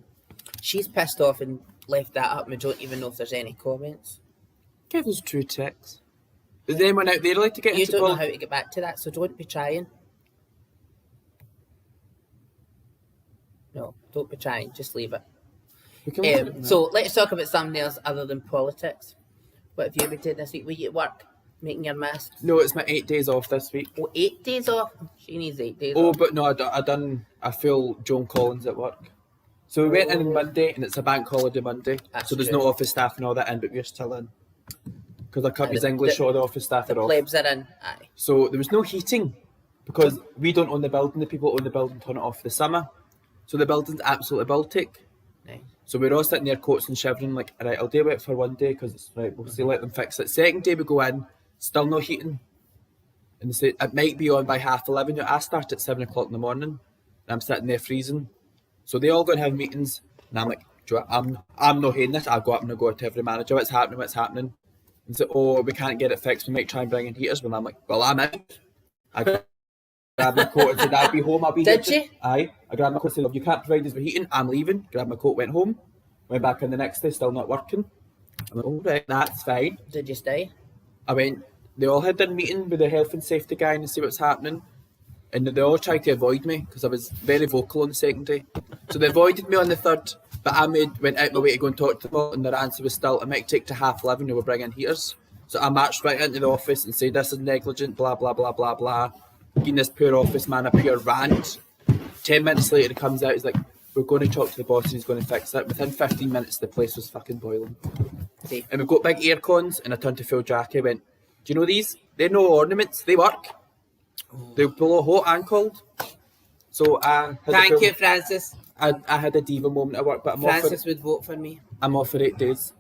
She's pissed off and left that up and we don't even know if there's any comments. Give us true checks. Is there anyone out there like to get you into don't know how to get back to that, so don't be trying. No, don't be trying, just leave it. So let's talk about something else other than politics. What have you been doing this week? Were you at work making your mask? No, it's my 8 days off this week. Oh, 8 days off? She needs 8 days off. Oh, but no, I done a full Joan Collins at work. So we went in Monday, and it's a bank holiday Monday. So there's no office staff and all that in, but we're still in. Because our company's English, all the office staff are off. The plebs are in, aye. So there was no heating, because we don't own the building, the people who own the building turn it off for the summer. So the building's absolutely Baltic. Nice. So we're all sitting there coats and shivering, like, all right, I'll do it for one day, because it's right, we'll see, let them fix it. Second day we go in, still no heating. And they say, it might be on by 11:30. I start at 7 o'clock in the morning, and I'm sitting there freezing. So they all go and have meetings, and I'm like, I'm not hearing this. I go up and I go to every manager, what's happening? And say, oh, we can't get it fixed, we might try and bring in heaters. But I'm like, well, I'm out. I grabbed my coat and said, I'll be home, I'll be Did here. you? Aye. I grabbed my coat and said, if you can't provide us with heating, I'm leaving. Grabbed my coat, went home. Went back in the next day, still not working. I'm like, all right, that's fine. Did you stay? I went, they all had their meeting with the health and safety guy and see what's happening. And they all tried to avoid me because I was very vocal on the second day. So they avoided me on the third, but I went out my way to go and talk to them all, and their answer was still, it might take to 11:30 when we bring in heaters. So I marched right into the office and said, this is negligent, blah, blah, blah, blah, blah. Giving this poor office man a pure rant. 10 minutes later, he comes out, he's like, we're going to talk to the boss and he's going to fix it. Within 15 minutes, the place was fucking boiling. See. And we've got big air cons, and I turned to Phil Jackie and went, do you know these? They're no ornaments, they work. They'll blow hot and cold. So Thank you, Francis. I had a diva moment at work, but Francis would vote for me. I'm off for 8 days.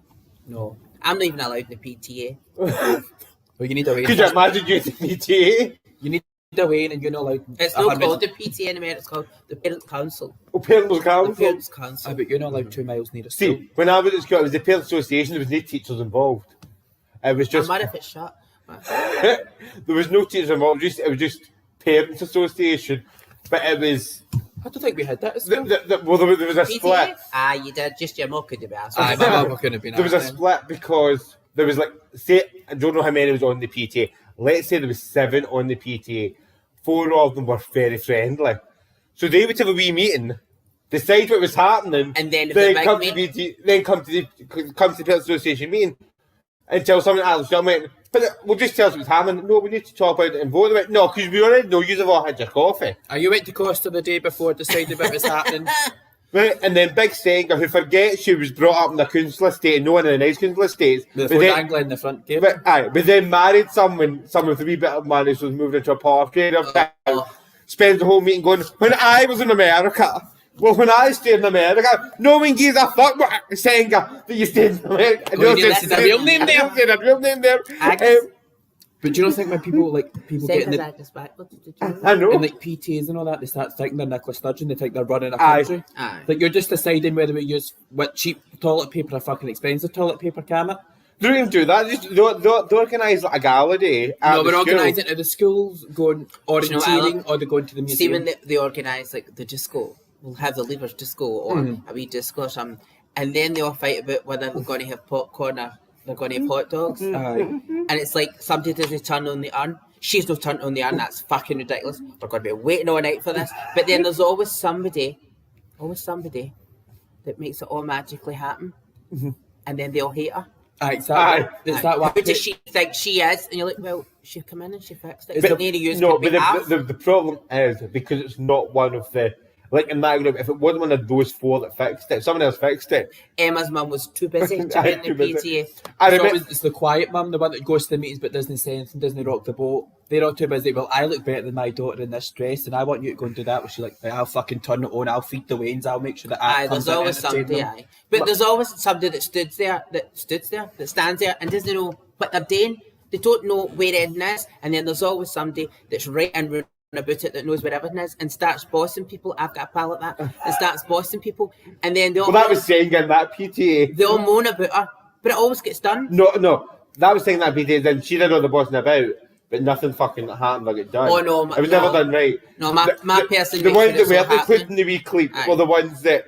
No. I'm not even allowed in the PTA. Well, you need a way. Could you imagine you at the PTA? You need a way and you're not allowed. It's not called the PTA anymore, it's called the Parents' Council. Oh, Parents' Council? The Parents' Council. But you're not allowed 2 miles near a school. See, when I was at school, it was the Parents' Association, there was no teachers involved. It was just... I'm mad if it's shut. There was no teachers involved, it was just Parents' Association, but it was... I don't think we had that at school. Well, there was a split. Ah, you did. Just your mum could have been asked. My mum couldn't have been There was a split because there was like, say, I don't know how many was on the PTA. Let's say there was 7 on the PTA. 4 of them were very friendly. So they would have a wee meeting, decide what was happening, and then come to the Parents' Association meeting and tell someone else. But we'll just tell us what's happening. No, we need to talk about it and vote about it. No, because we already know you've all had your coffee. You went to Costa the day before, decided what was happening. Right, and then Big Senga, who forgets she was brought up in a council estate and no one in a nice council estate. The phone angler in the front gate. But then married someone with a wee bit of money, so was moved into a park area of town. Spends the whole meeting going, when I was in America, when I stayed in America, no one gives a fuck what Senga that you stayed in America. Well, you didn't say the real name there. I didn't say the real name there. But do you not think when people get in the... I know. And like PTAs and all that, they start thinking they're Nicola Sturgeon, they think they're running a country. Aye. Like you're just deciding whether we use what cheap toilet paper or fucking expensive toilet paper, Camet. They don't even do that. They organise like a gala day. No, we're organising it at the schools, going orienteering, or they're going to the museum. See, when they organise like the disco, we'll have the Leavers disco or a wee disco or something, and then they all fight about whether they're going to have popcorn or they're going to have hot dogs. And it's like somebody doesn't turn on the urn. She's not turned on the urn. That's fucking ridiculous. We're going to be waiting all night for this. But then there's always somebody that makes it all magically happen, and then they all hate her. Is that what? Who does she think she is? And you're like, well, she come in and she fixed it. But the problem is because it's not one of the, like in that group, if it wasn't one of those 4 that fixed it, someone else fixed it. Emma's mum was too busy to be in the PTA. It's the quiet mum, the one that goes to the meetings but doesn't say anything, doesn't rock the boat. They're all too busy. Well, I look better than my daughter in this dress, and I want you to go and do that. Well, she's like, I'll fucking turn it on. I'll feed the wains. I'll make sure that. There's always somebody. But there's always somebody that stands there, and doesn't know what they're doing. They don't know where anything is, and then there's always somebody that's right and running about it that knows where everything is and starts bossing people. I've got a pal like that, and starts bossing people, and then they all. Well, that was saying in that PTA. They all moan about her, but it always gets done. No, that was saying that PTA. Then she did all the bossing about. But nothing fucking happened or get done. Oh no, it was never done right. No, my person. The ones that weren't put in the wee clip were the ones that,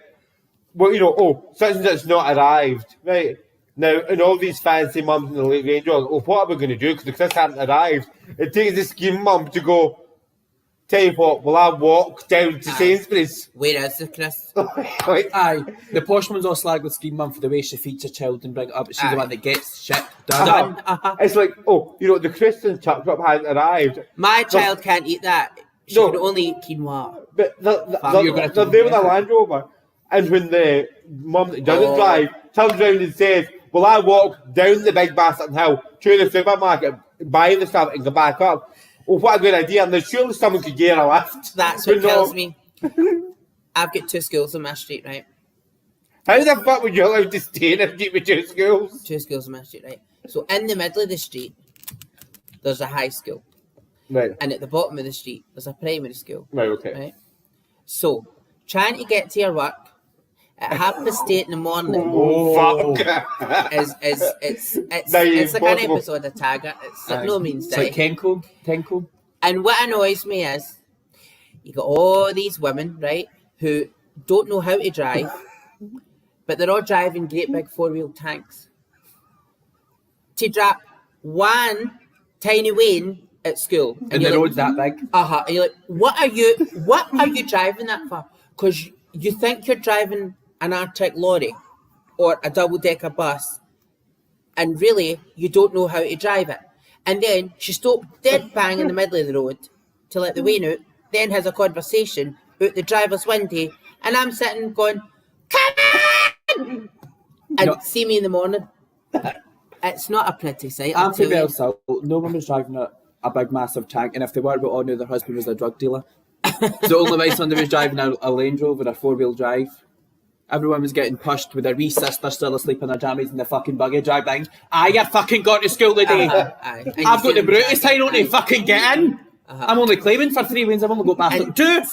well, such and such not arrived, right? Now, and all these fancy mums in the late range are like, what are we going to do? Because this hasn't arrived. It takes the scheme mum to go, tell you what, will I walk down to Sainsbury's? Where is the Chris? The posh one's all slag with scheme mum for the way she feeds her child and bring it up, but she's the one that gets shit done. It's like, the Christian chuck up hasn't arrived. My child can't eat that. She can only eat quinoa. But they're there with a Land Rover, and when the mum that doesn't drive turns around and says, will I walk down the big bastard hill to the supermarket, buy the stuff and go back up? Well, what a good idea. And then surely someone could get a lift. That's what kills me. I've got 2 schools on my street, right? How the fuck would you allow to stay in a street with 2 schools? 2 schools on my street, right? So in the middle of the street, there's a high school. Right. And at the bottom of the street, there's a primary school. Right, okay. Right? So, trying to get to your work at 8:30 in the morning. Oh, fuck. It's like an episode of Taggart. It's like no means It's like Tenko. And what annoys me is, you got all these women, right, who don't know how to drive, but they're all driving great big 4-wheel tanks. To drop one tiny Wayne at school. And the road's that big. And you're like, what are you driving that for? Because you think you're driving an Arctic lorry or a double-decker bus, and really you don't know how to drive it. And then she stopped dead bang in the middle of the road to let the wain out, then has a conversation out the driver's window, and I'm sitting going, come on! And see me in the morning. It's not a pretty sight. Auntie Effie, no one was driving a big massive tank, and if they were, we all knew their husband was a drug dealer. So the only way somebody was driving a Range Rover, a 4-wheel drive. Everyone was getting pushed with their wee sister still asleep in their jammies in the fucking buggy driving. You fucking got to school today. I've got the Brutus sign on to fucking get in. I'm only claiming for 3 wins. I've only got past 2.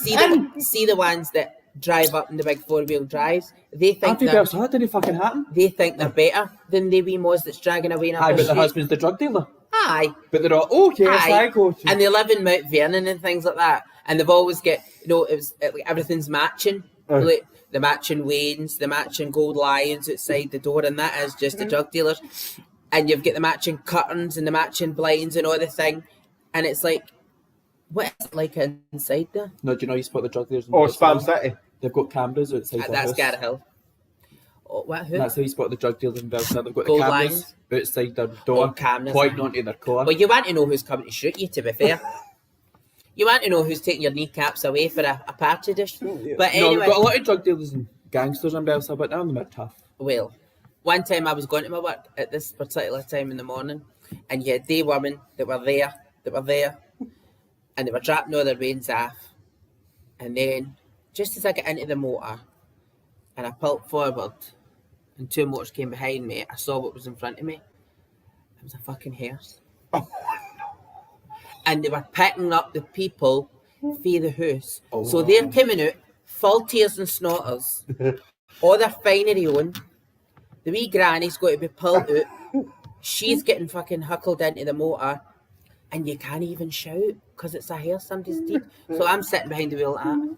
See the ones that drive up in the big 4-wheel drives. They think that didn't fucking happen. They think they're better than the wee moz that's dragging away. But their husband's the drug dealer. Aye. But they're all, I go to. And they live in Mount Vernon and things like that. And they've always got, everything's matching. Like the matching wains, the matching gold lions outside the door, and that is just the drug dealers. And you've got the matching curtains and the matching blinds and all the thing. And it's like, what is it like inside there? No, do you know you spot the drug dealers? Spam City. They've got cameras outside their house. That's Garrett Hill. Oh, what? Who? That's how you spot the drug dealers in Belfast. They've got Gold the cameras lines. outside their door, pointing onto their car. Well, you want to know who's coming to shoot you, to be fair. You want to know who's taking your kneecaps away for a party dish. But anyway, we've got a lot of drug dealers and gangsters in Belfast, but none of them are tough. Well, one time I was going to my work at this particular time in the morning, and you had day women that were there, and they were dropping all their reins off. And then, just as I got into the motor, and I pulled forward, and 2 motors came behind me, I saw what was in front of me. It was a fucking hearse. Oh, and they were picking up the people for the house. Oh. So they're coming out, full tears and snotters, all their finery on. The wee granny's got to be pulled out. She's getting fucking huckled into the motor, and you can't even shout because it's a hair somebody's deep. So I'm sitting behind the wheel like that.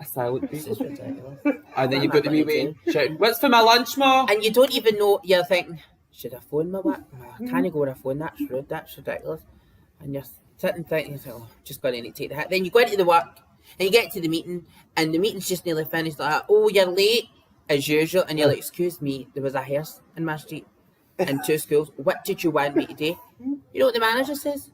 A silent beat. This is ridiculous. And then you've got the wee waiting, shouting, "What's for my lunch, Ma?" And you don't even know, you're thinking, should I phone my work? I can't go with a phone, that's rude, that's ridiculous. And you're sitting thinking, just going to need to take the hit. Then you go into the work, and you get to the meeting, and the meeting's just nearly finished, like, oh, you're late, as usual, and you're like, excuse me, there was a hearse in my street, and 2 schools, what did you want me to do? You know what the manager says?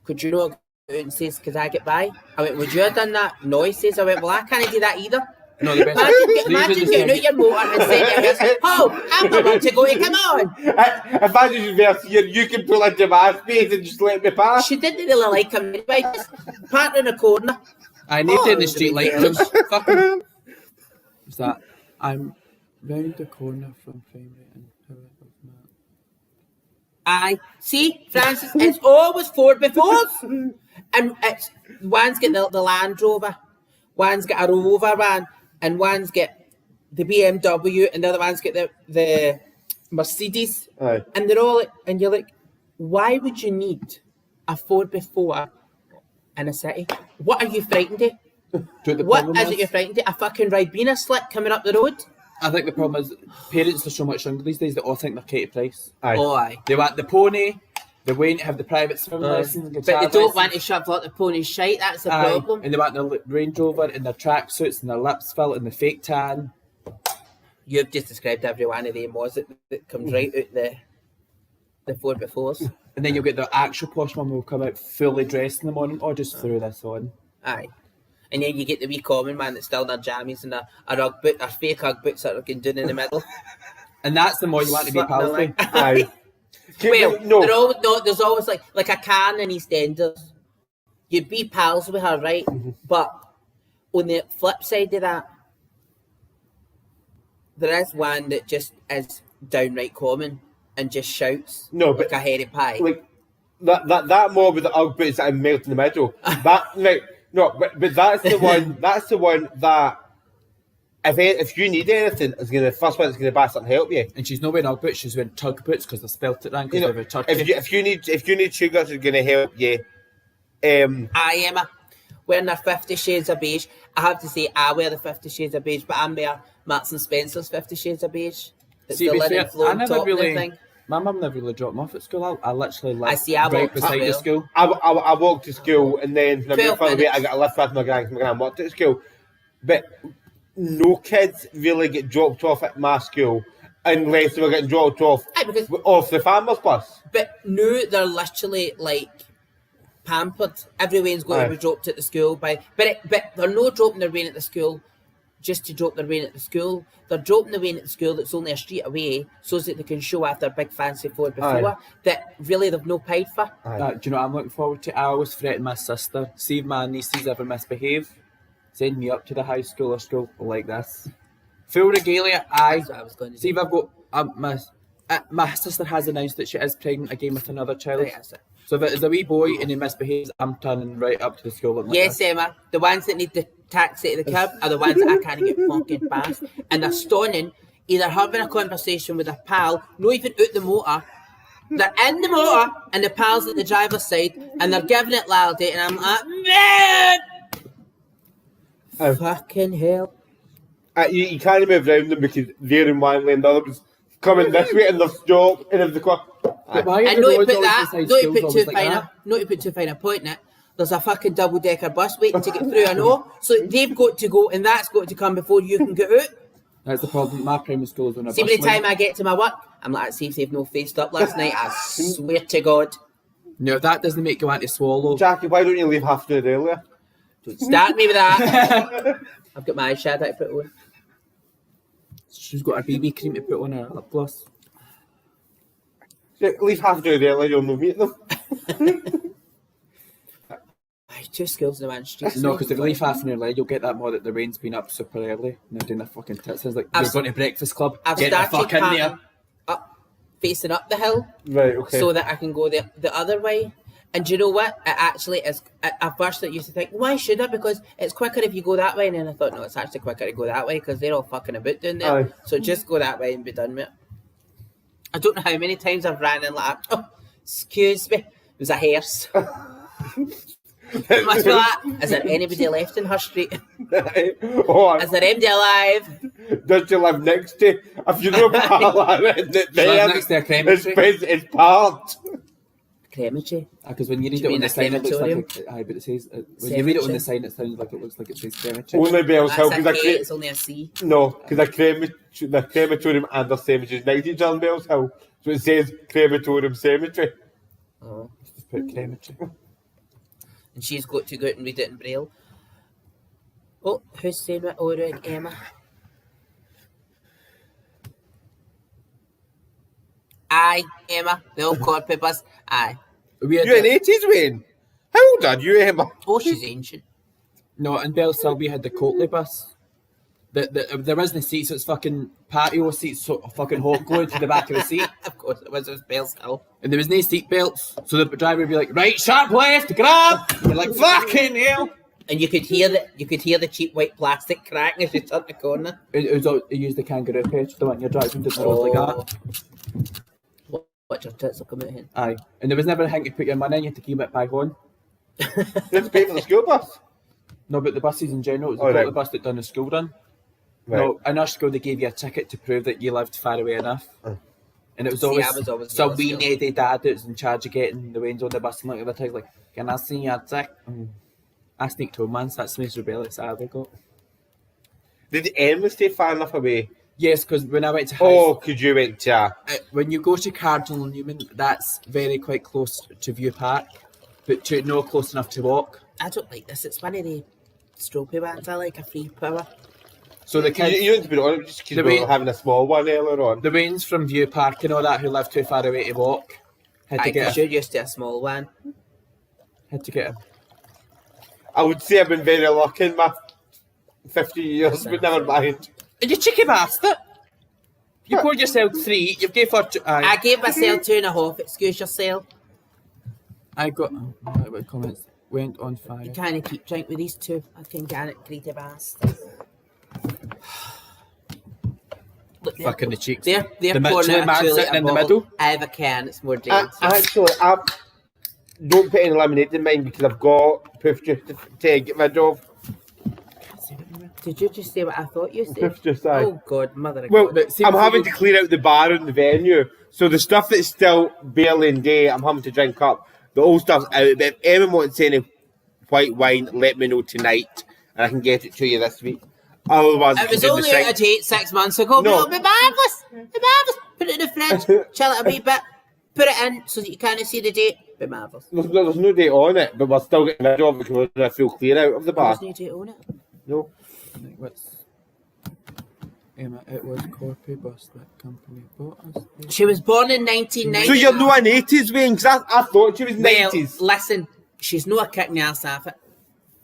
Could you not go out and says, could I get by? I went, would you have done that? No, he says. I went, well, I can't do that either. No, the best imagine getting out your motor and saying to oh, I've got one to go, come on. If I just reverse here, you can pull into my space and just let me pass. She didn't really like him anyway, just parked in a corner. I need in the street light. Fucking. What's that? I'm round the corner from Primary and Aye. See, Francis, it's always 4x4s. And it's one's got the Land Rover, one's got a Rover van, and one's got the BMW, and the other one's got the Mercedes. Aye. And they're all like, and you're like, why would you need a 4x4 in a city? What are you frightened of? What is it you're frightened of? A fucking Ribena slip coming up the road? I think the problem is parents are so much younger these days, they all think they're Katie Price. Aye. Oh, aye. They want the pony, they're waiting to have the private swim lessons and guitar but they don't lessons. want to shove out the pony's shite, that's the problem. And they want the Range Rover and their tracksuits and their lips filled and the fake tan. You've just described every one of them that comes right out the 4x4s. And then you'll get the actual posh one who will come out fully dressed in the morning, or just throw this on. Aye. And then you get the wee common man that's still in their jammies and a rug boot, a fake hug boots that are going down in the middle. And that's the more you want to be pals with. Aye. Well, no. There's always like a Karen in EastEnders. You'd be pals with her, right? Mm-hmm. But on the flip side of that, there is one that just is downright common and just shouts like a hairy pie. Like that mob with the Ugg boots that I'm melting in the middle. That right. No, but that's the one. That's the one that if you need anything, is going to first one that's going to buy something to help you. And she's not wearing Ugg boots; she's wearing tug boots because they spelt it wrong. Because they're Turkey. If you need sugar, it's going to help you. I am wearing their 50 Shades of Beige. I have to say, I wear the 50 Shades of Beige, but I'm wearing Marks and Spencer's 50 Shades of Beige. It's the linen flowing top thing. My mum never really dropped me off at school. I literally lived right beside the school. I walked to school, and then when I moved further away, I got a lift with my gran. My gran worked at school. But no kids really get dropped off at my school unless they were getting dropped off off the farmer's bus. But no, they're literally like pampered. Everyone's got to be dropped at the school but they're not dropping their Wayne at the school just to drop their Wayne at the school. They're dropping the Wayne at the school that's only a street away so that they can show off their big fancy Ford before that really they've no paid for. Do you know what I'm looking forward to? I always threaten my sister. See if my nieces ever misbehave, send me up to the high school or school like this. Full regalia, That's what I was going to see if I've got my sister has announced that she is pregnant again with another child. Right, that's it. So if it is a wee boy and he misbehaves, I'm turning right up to the school. Yes, Emma. The ones that need the taxi to the curb are the ones that I can't get fucking past. And they're stoning, either having a conversation with a pal, not even out the motor. They're in the motor and the pal's at the driver's side and they're giving it loudly and I'm like, man! Fucking hell. You can't move around them because they're in one lane, the other one's coming this way and they're stopped and if the car. And not to put that, not to put too fine a point in it, there's a fucking double-decker bus waiting to get through, I know. So they've got to go and that's got to come before you can get out. That's the problem. My primary school is on a bus See, by the time lane. I get to my work, I'm like, see if they've no faced up last night, I swear to God. No, that doesn't make you want to swallow. Jackie, why don't you leave half an hour earlier? Don't start me with that. I've got my eyeshadow to put on. She's got her BB cream to put on her lip gloss. Leave half an hour earlier, you'll not meet them. Two schools in the one street. No, because if you leave half an hour late, you'll get that more that the rain's been up super early and they're doing their fucking tits. It's like, you're going to breakfast club. I've Get the started fuck in there. up, facing up the hill. Right, okay. So that I can go the other way. And do you know what? It actually is. At first, I used to think, why should I? Because it's quicker if you go that way. And then I thought, no, it's actually quicker to go that way because they're all fucking about down there. So just go that way and be done with it. I don't know how many times I've ran in like, oh, excuse me, it was a hearse. Must be like, is there anybody left in her street? Is there anybody alive? Does you live next to a funeral parlour? Next to a crematory. It's part. Crematory? Because when you read it on the sign, it looks like but it says when you read it on the sign, it sounds like it looks like it says crematory. Only Bells Hill because it's only a C. No, because the crematorium and the cemetery is next to each other in Bells Hill, so it says crematorium cemetery. Oh, just put crematory. And she's got to go out and read it in Braille. Oh, who's saying it? Oh, right, Emma. Aye, Emma, the old corporate bus. Aye. You're an 80s, Wayne. How old are you, Emma? Oh, she's ancient. No, in Bellshill we had the Coatley bus. There wasn't seats, so it's fucking patio seats, so fucking hot going to the back of the seat. Of course it was Bellshill. And there was no seat belts, so the driver would be like, right, sharp left, grab! And you're like, fucking hell! And you could hear the cheap white plastic cracking as you turned the corner. It used the kangaroo petrol, the one you're driving to the road like that. Watch your tits will come out here. Aye. And there was never a thing to put your money in, you had to keep it back on. You had to pay for the school bus? No, but the buses in general, it was the bus that done the school run. Right. No, in our school they gave you a ticket to prove that you lived far away enough. And it was always some wee needy dad that was in charge of getting the Waynes on the bus and look at the time like, can I see your ticket? I sneaked home once, that's the most rebellious I ever got. Did Emma stay far enough away? Yes, because when I went to because you went to... when you go to Cardinal Newman, that's quite close to View Park, but not close enough to walk. I don't like this, it's one of the stropey ones, I like a free power. So the kids... You don't put it on just because we were having a small one earlier on. The Waynes from View Park and all that who live too far away to walk had to get you're used to a small one. Had to get him. I would say I've been very lucky in my 50 years, but never mind. And you cheeky bastard! You poured yourself 3, you've gave her 2... I gave myself 2.5, excuse yourself. I got... comments went on fire. You can't keep drink with these two. I can get it, greedy bastard. Look, fucking the cheeks. They're the man sitting in the middle. I have a can, it's more dangerous. Actually, I don't put any lemonade in mine because I've got poof juice to get rid of. Did you just say what I thought you said? Poof juice, aye. Oh God, mother of God. Well, I'm having to clear out the bar and the venue. So the stuff that's still barely in day, I'm having to drink up. The old stuff's out. But if anyone wants any white wine, let me know tonight and I can get it to you this week. Otherwise, It was only out of date 6 months ago. No. No, it'll be marvellous. It'll be marvellous. Put it in the fridge, chill it a wee bit, put it in so that you can't see the date. It'll be marvellous. There's no date on it, but we're still getting rid of it because we're going to feel clear out of the bar. There's no date on it. No. Emma, it was Corpy Bus that company bought us. She was born in 1990. So you're not an 80s Wayne, because I thought she was 90s. Well, listen, she's not a kick in the ass off it.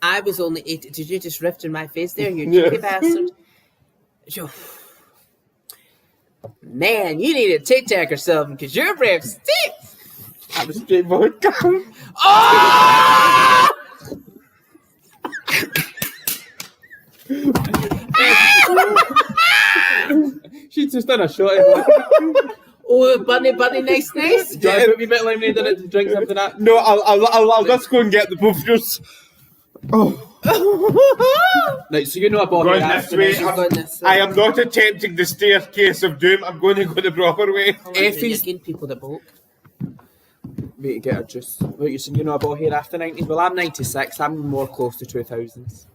I was only 80. Did you just rift in my face there, you cheeky bastard? So, man, you need to take care of yourself because your breath stinks. That was straight vodka. Oh! She's just done a shot of it. Oh, bunny, nice. Do you want to put a wee bit of lemonade in it to drink something up? No, I'll just go and get the buffers. Oh. Right, so you know about Going it. this way. I am not attempting the staircase of doom. I'm going to go the proper way. Effie's You're people the book. way to get her juice. What you saying? You know about here after 90s? Well, I'm 96. I'm more close to 2000s.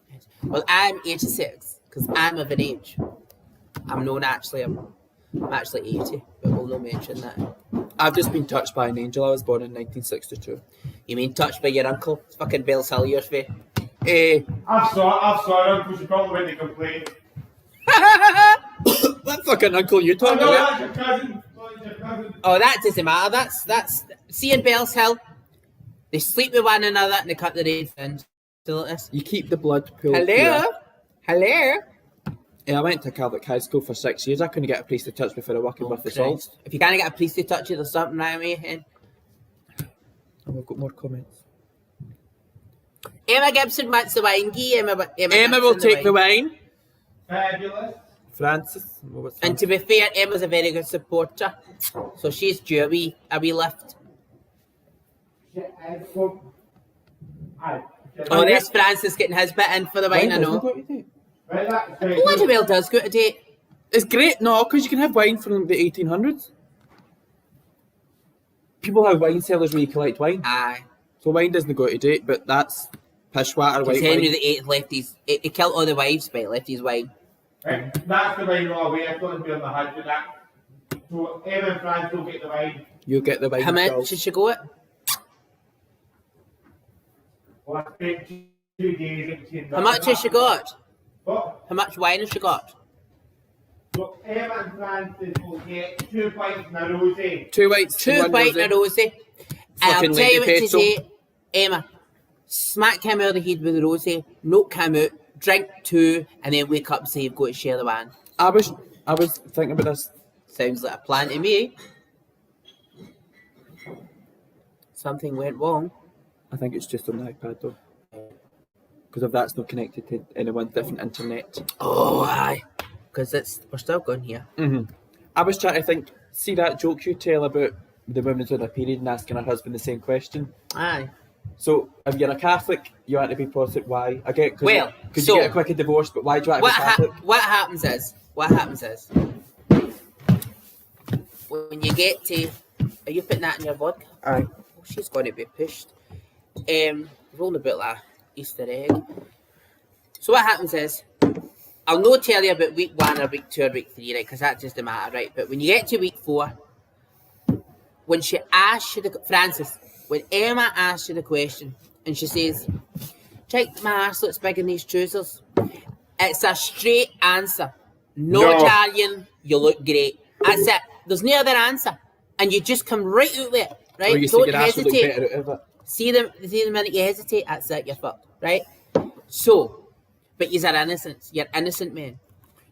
Well, I'm 86 because I'm of an age. I'm known actually. I'm actually 80, but we'll not mention that. I've just been touched by an angel. I was born in 1962. You mean touched by your uncle? It's fucking Bell's Hill, yours, Faye. I've saw her because she probably went to complain. What fucking uncle you talking about? That's your cousin. That's your cousin. Oh, that doesn't matter. That's see in Bell's Hill. They sleep with one another and they cut the red fins. Like this. You keep the blood pool. Hello? Hello? Yeah, I went to Catholic high school for 6 years. I couldn't get a priest to touch me for a working with the salt. If you can't get a priest to touch you, there's something wrong with you. And we've got more comments. Emma Gibson wants the wine. Emma will take the wine. Fabulous. Francis. And to be fair, Emma's a very good supporter. So she's due a wee lift. Oh, there's Francis getting his bit in for the wine, I know. Bloody well does go to date. It's great, no, because you can have wine from the 1800s. People have wine cellars where you collect wine. Aye. So wine doesn't go to date, but that's pishwater white Henry wine. VIII left his... He killed all the wives, but he left his wine. Right, that's the wine all away. I've got to be on the hunt for that. So Emma and Franz will get the wine. You get the wine. How much did she go at? Well, I spent 2 days. How much has she got? What? How much wine has she got? So Emma and Francis will get 2 pints and a rosé. 2 whites. 2 pints and a rosé. I'll Fucking tell you lady what to petrol. say, Emma. Smack him over the head with the rosé, knock him out, drink 2, and then wake up and say you've got to share the wine. I was thinking about this. Sounds like a plan to me. Something went wrong. I think it's just on the iPad though. Because if that's not connected to anyone's different internet. Oh, aye. Because we're still going here. Mm-hmm. I was trying to think, see that joke you tell about the woman's on her period and asking her husband the same question? Aye. So, if you're a Catholic, you want to be positive. Why? I get because so- you get a quicker divorce, but why do you want to be Catholic? What happens is, when you get to... Are you putting that in your vodka? Aye. Oh, she's going to be pushed. Rolling a bit like Easter egg. So what happens is, I'll not tell you about week 1 or week 2 or week 3, right? Because that doesn't matter, right? But when you get to week 4, when she asks you Francis, when Emma asks you the question, and she says, "Check, my arse looks big in these trousers," it's a straight answer. No Italian, you look great. That's it. There's no other answer, and you just come right out with it, right? Or you Don't say your ass would look hesitate. better out of it. See the minute you hesitate, that's it, you're fucked, right? So, but you're innocent. You're innocent men.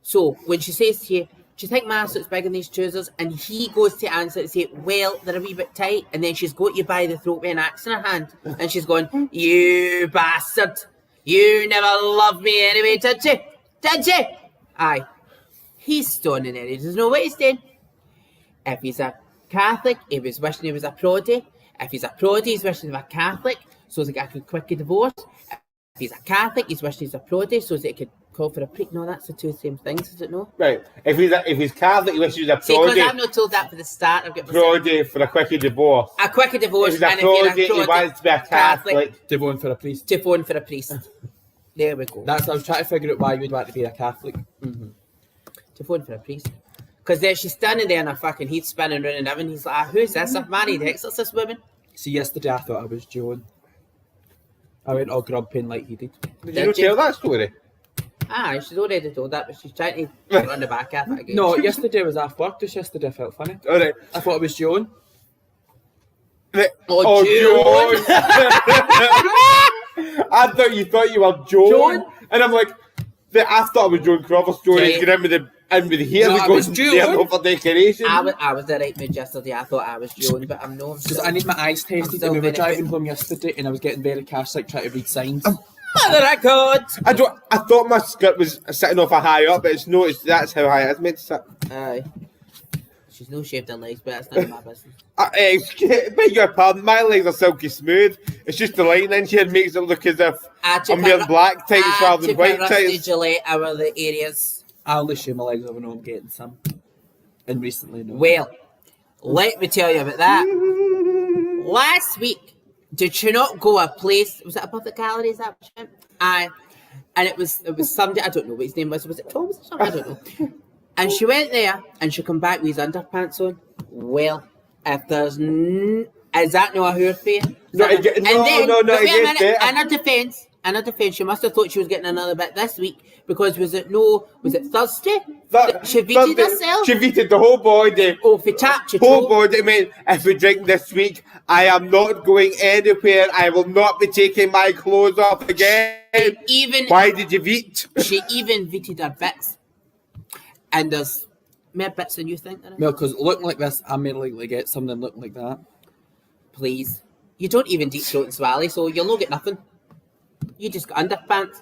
So, when she says to you, "Do you think my ass looks big in these trousers?" and he goes to answer and say, "Well, they're a wee bit tight," and then she's got you by the throat with an axe in her hand, and she's going, "You bastard! You never loved me anyway, did you? Did you?" Aye. He's stoning it. He doesn't know what he's doing. If he's a Catholic, he was wishing he was a proddy. If he's a proddy, he's wishing he was a Catholic, so that he could quickly divorce. If he's a Catholic, he's wishing he's a proddy, so that he could call for a priest. No, that's the two same things, is it no? Right. If he's Catholic, he wishes he was a See, because prodigy. I've not told that for the start. I've got myself. Prodigy for a quicker divorce. A quicker divorce, If he's a and if you're prodigy, he wants to be a Catholic. To vote for a priest. to phone for a priest. There we go. I was trying to figure out why you'd want to be a Catholic. To phone for a priest. Because there she's standing there in her fucking heat spinning round and everything. He's like, who's this? I've married exorcist woman. See, yesterday I thought I was Joan. I went all grumpy like he did. Did you not tell that story? She's already told that, but she's trying to get on the back of it again. No, yesterday was off work. Just yesterday I felt funny. Alright. I thought it was Joan. Oh, Joan! I thought you were Joan. And I'm like, I thought it was Joan Crawford's story. He's getting in with the hair that goes there for decoration. I was the right mood yesterday. I thought I was Joan, but I'm not. Because I need my eyes tested. And we were driving home yesterday and I was getting very cash-like trying to read signs. For the record! I thought my skirt was sitting off a high up, but it's not. That's how high it's meant to sit. Aye. She's no shaved her legs, but that's none of my business. Beg your pardon, my legs are silky smooth. It's just the lighting in here makes it look as if I'm wearing black tights rather than white tights. Gillette over the areas. I only shave my legs over, know I'm getting some. And recently, no. Well, let me tell you about that. Last week, did you not go a place? Was it a public gallery? Is that what you meant? Aye. And it was somebody, I don't know what his name was. Was it Tom's or something? I don't know. And she went there and she come back with his underpants on. Well, if there's is that not a whore for you? No, wait a minute. In her defence, she must have thought she was getting another bit this week because was it Thursday? She vetoed herself. She vetoed the whole body. Oh, if you tapped your whole body, mate. If we drink this week, I am not going anywhere. I will not be taking my clothes off again. Why did you veto? She even vetoed her bits. And there's more bits than you think there is. No, because looking like this, I'm more likely to get something looking like that. Please. You don't even deep throat and swally, so you'll not get nothing. You just got underpants.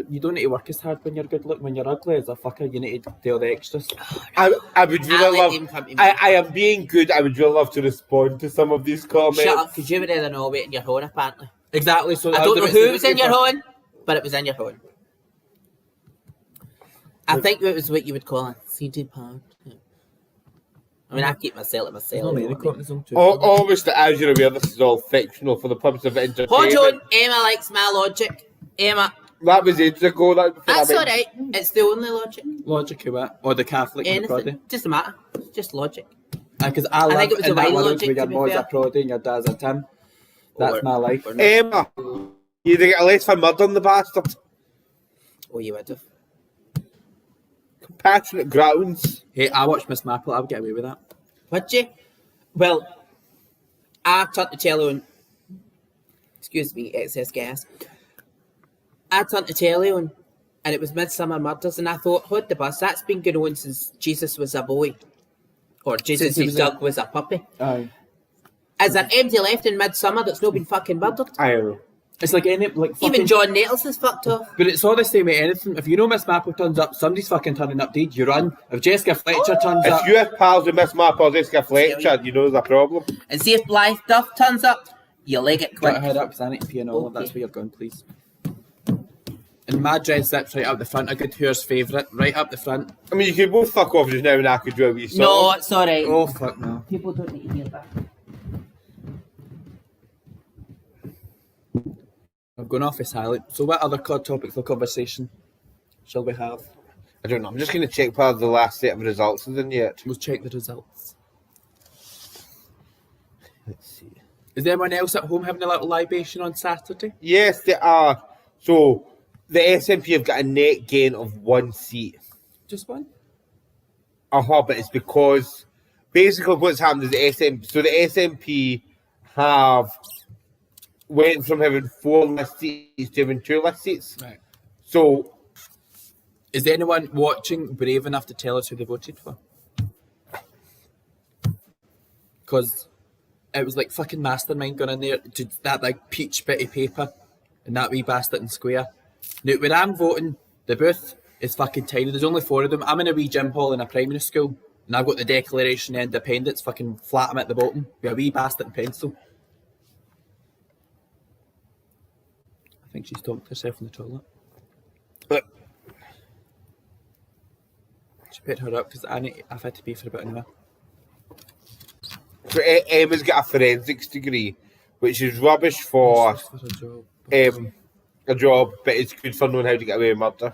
You don't need to work as hard when you're good looking. When you're ugly as a fucker, you need to do all the extras. I would really love... I am being good. I would really love to respond to some of these comments. Shut up, because you were there all waiting your horn, apparently. Exactly. So I don't know who was in your horn, but it was in your horn. I think it was what you would call a seated part. I mean, I keep myself to myself. Obviously, as you're aware, this is all fictional for the purpose of entertainment. Hold on, Emma likes my logic. Emma. That was ages ago. That's alright. It's the only logic. Logic of what? Or the Catholic and the Proddy? Doesn't matter. It's just logic. Because I think it was in that world where your mom's a Proddy and your dad's a Tim. That's my life. Emma, you'd get a less for murdering the bastard. Oh, you would have. Compassionate grounds. Hey, I watched Miss Marple. I would get away with that. Would you? Well, I turned the telly on. Excuse me, excess gas. I turned the telly on, and it was Midsummer Murders, and I thought, hold the bus, that's been going on since Jesus was a boy. Or Jesus Doug was a puppy. Aye. Is there empty left in Midsummer that's not been fucking murdered? Aye. It's like any fucking... Even John Nettles is fucked off. But it's all the same with anything. If you know Miss Marple turns up, somebody's fucking turning up dead. You run. If Jessica Fletcher turns up... If you have pals with Miss Marple or Jessica Fletcher, you know there's a problem. And see if Blythe Duff turns up, you leg it quick. Got to head up because I need to pee and all of that's where you're going, please. And my dress zips right up the front. A good whore's favourite. Right up the front. I mean, you could both fuck off just now and I could do a wee song. No, it's alright. Oh, fuck no. People don't need to hear that. I'm going off a silent. So what other topics of conversation shall we have? I don't know. I'm just going to check part of the last set of results isn't yet. We'll check the results. Let's see. Is there anyone else at home having a little libation on Saturday? Yes, they are. So, the SNP have got a net gain of 1 seat. Just one? But it's because basically what's happened is the SNP have went from having 4 list seats to having 2 list seats. Right. So, is there anyone watching brave enough to tell us who they voted for? Because it was like fucking mastermind going in there to that big peach bit of paper and that wee bastard in square. Now, when I'm voting, the booth is fucking tiny. There's only 4 of them. I'm in a wee gym hall in a primary school and I've got the Declaration of Independence fucking flat at the bottom with a wee bastard in pencil. I think she's talking to herself in the toilet. She picked her up because I've had to pee for about an hour. So Emma's got a forensics degree, which is rubbish for a job, but it's good for knowing how to get away with murder.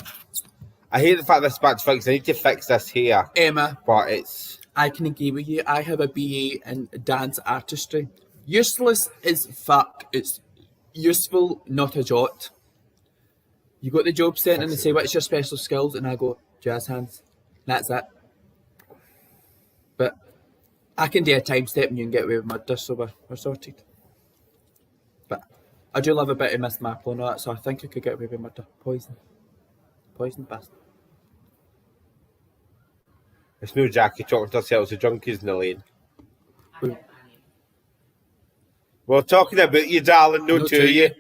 I hate the fact this bat's fixed. I need to fix this here. Emma, but it's... I can agree with you. I have a BA in dance artistry. Useless as fuck. It's useful, not a jot. You got the job sent and they say, what's your special skills? And I go, jazz hands. That's it. But I can do a time step and you can get away with murder, so we're sorted. But I do love a bit of Miss Marple and all that, so I think I could get away with murder. Poison bastard. It's no Jackie talking to ourselves, the junkies in the lane. We're talking about you, darling, no to you.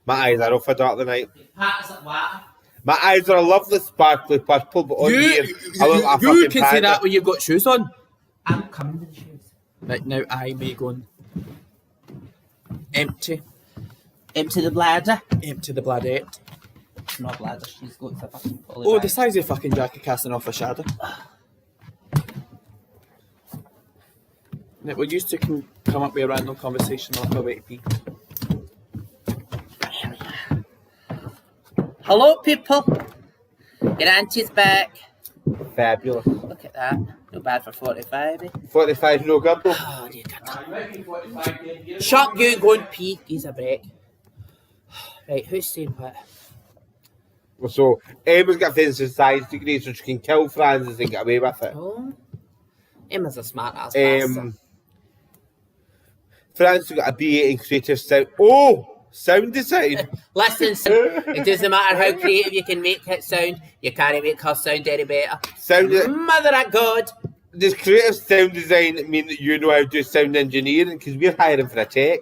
My eyes are off a dark tonight. My eyes are a lovely sparkly purple, but on here, I look like a you fucking can panda. say that when you've got shoes on. I'm coming with the shoes. Right, now I may go and empty Empty the bladder. the bladette. It's not bladder, she's got the fucking fully Oh, bag. the size of fucking Jackie casting off a shadow. Now, we used to come up with a random conversation on my way to pee. Hello, people. Your auntie's back. Fabulous. Look at that. Not bad for 45, eh? 45 no good though. Oh, dear God. Shut you, go and pee. He's a break. Right, who's saying what? So, Emma's got a fancy science degree, so she can kill Francis and get away with it. Oh. Emma's a smart ass bastard. Francis got a BA in creative sound. Oh! Sound design. Listen, son, it doesn't matter how creative you can make it sound, you can't make her sound any better. Mother of God. Does creative sound design mean that you know how to do sound engineering? Because we're hiring for a tech.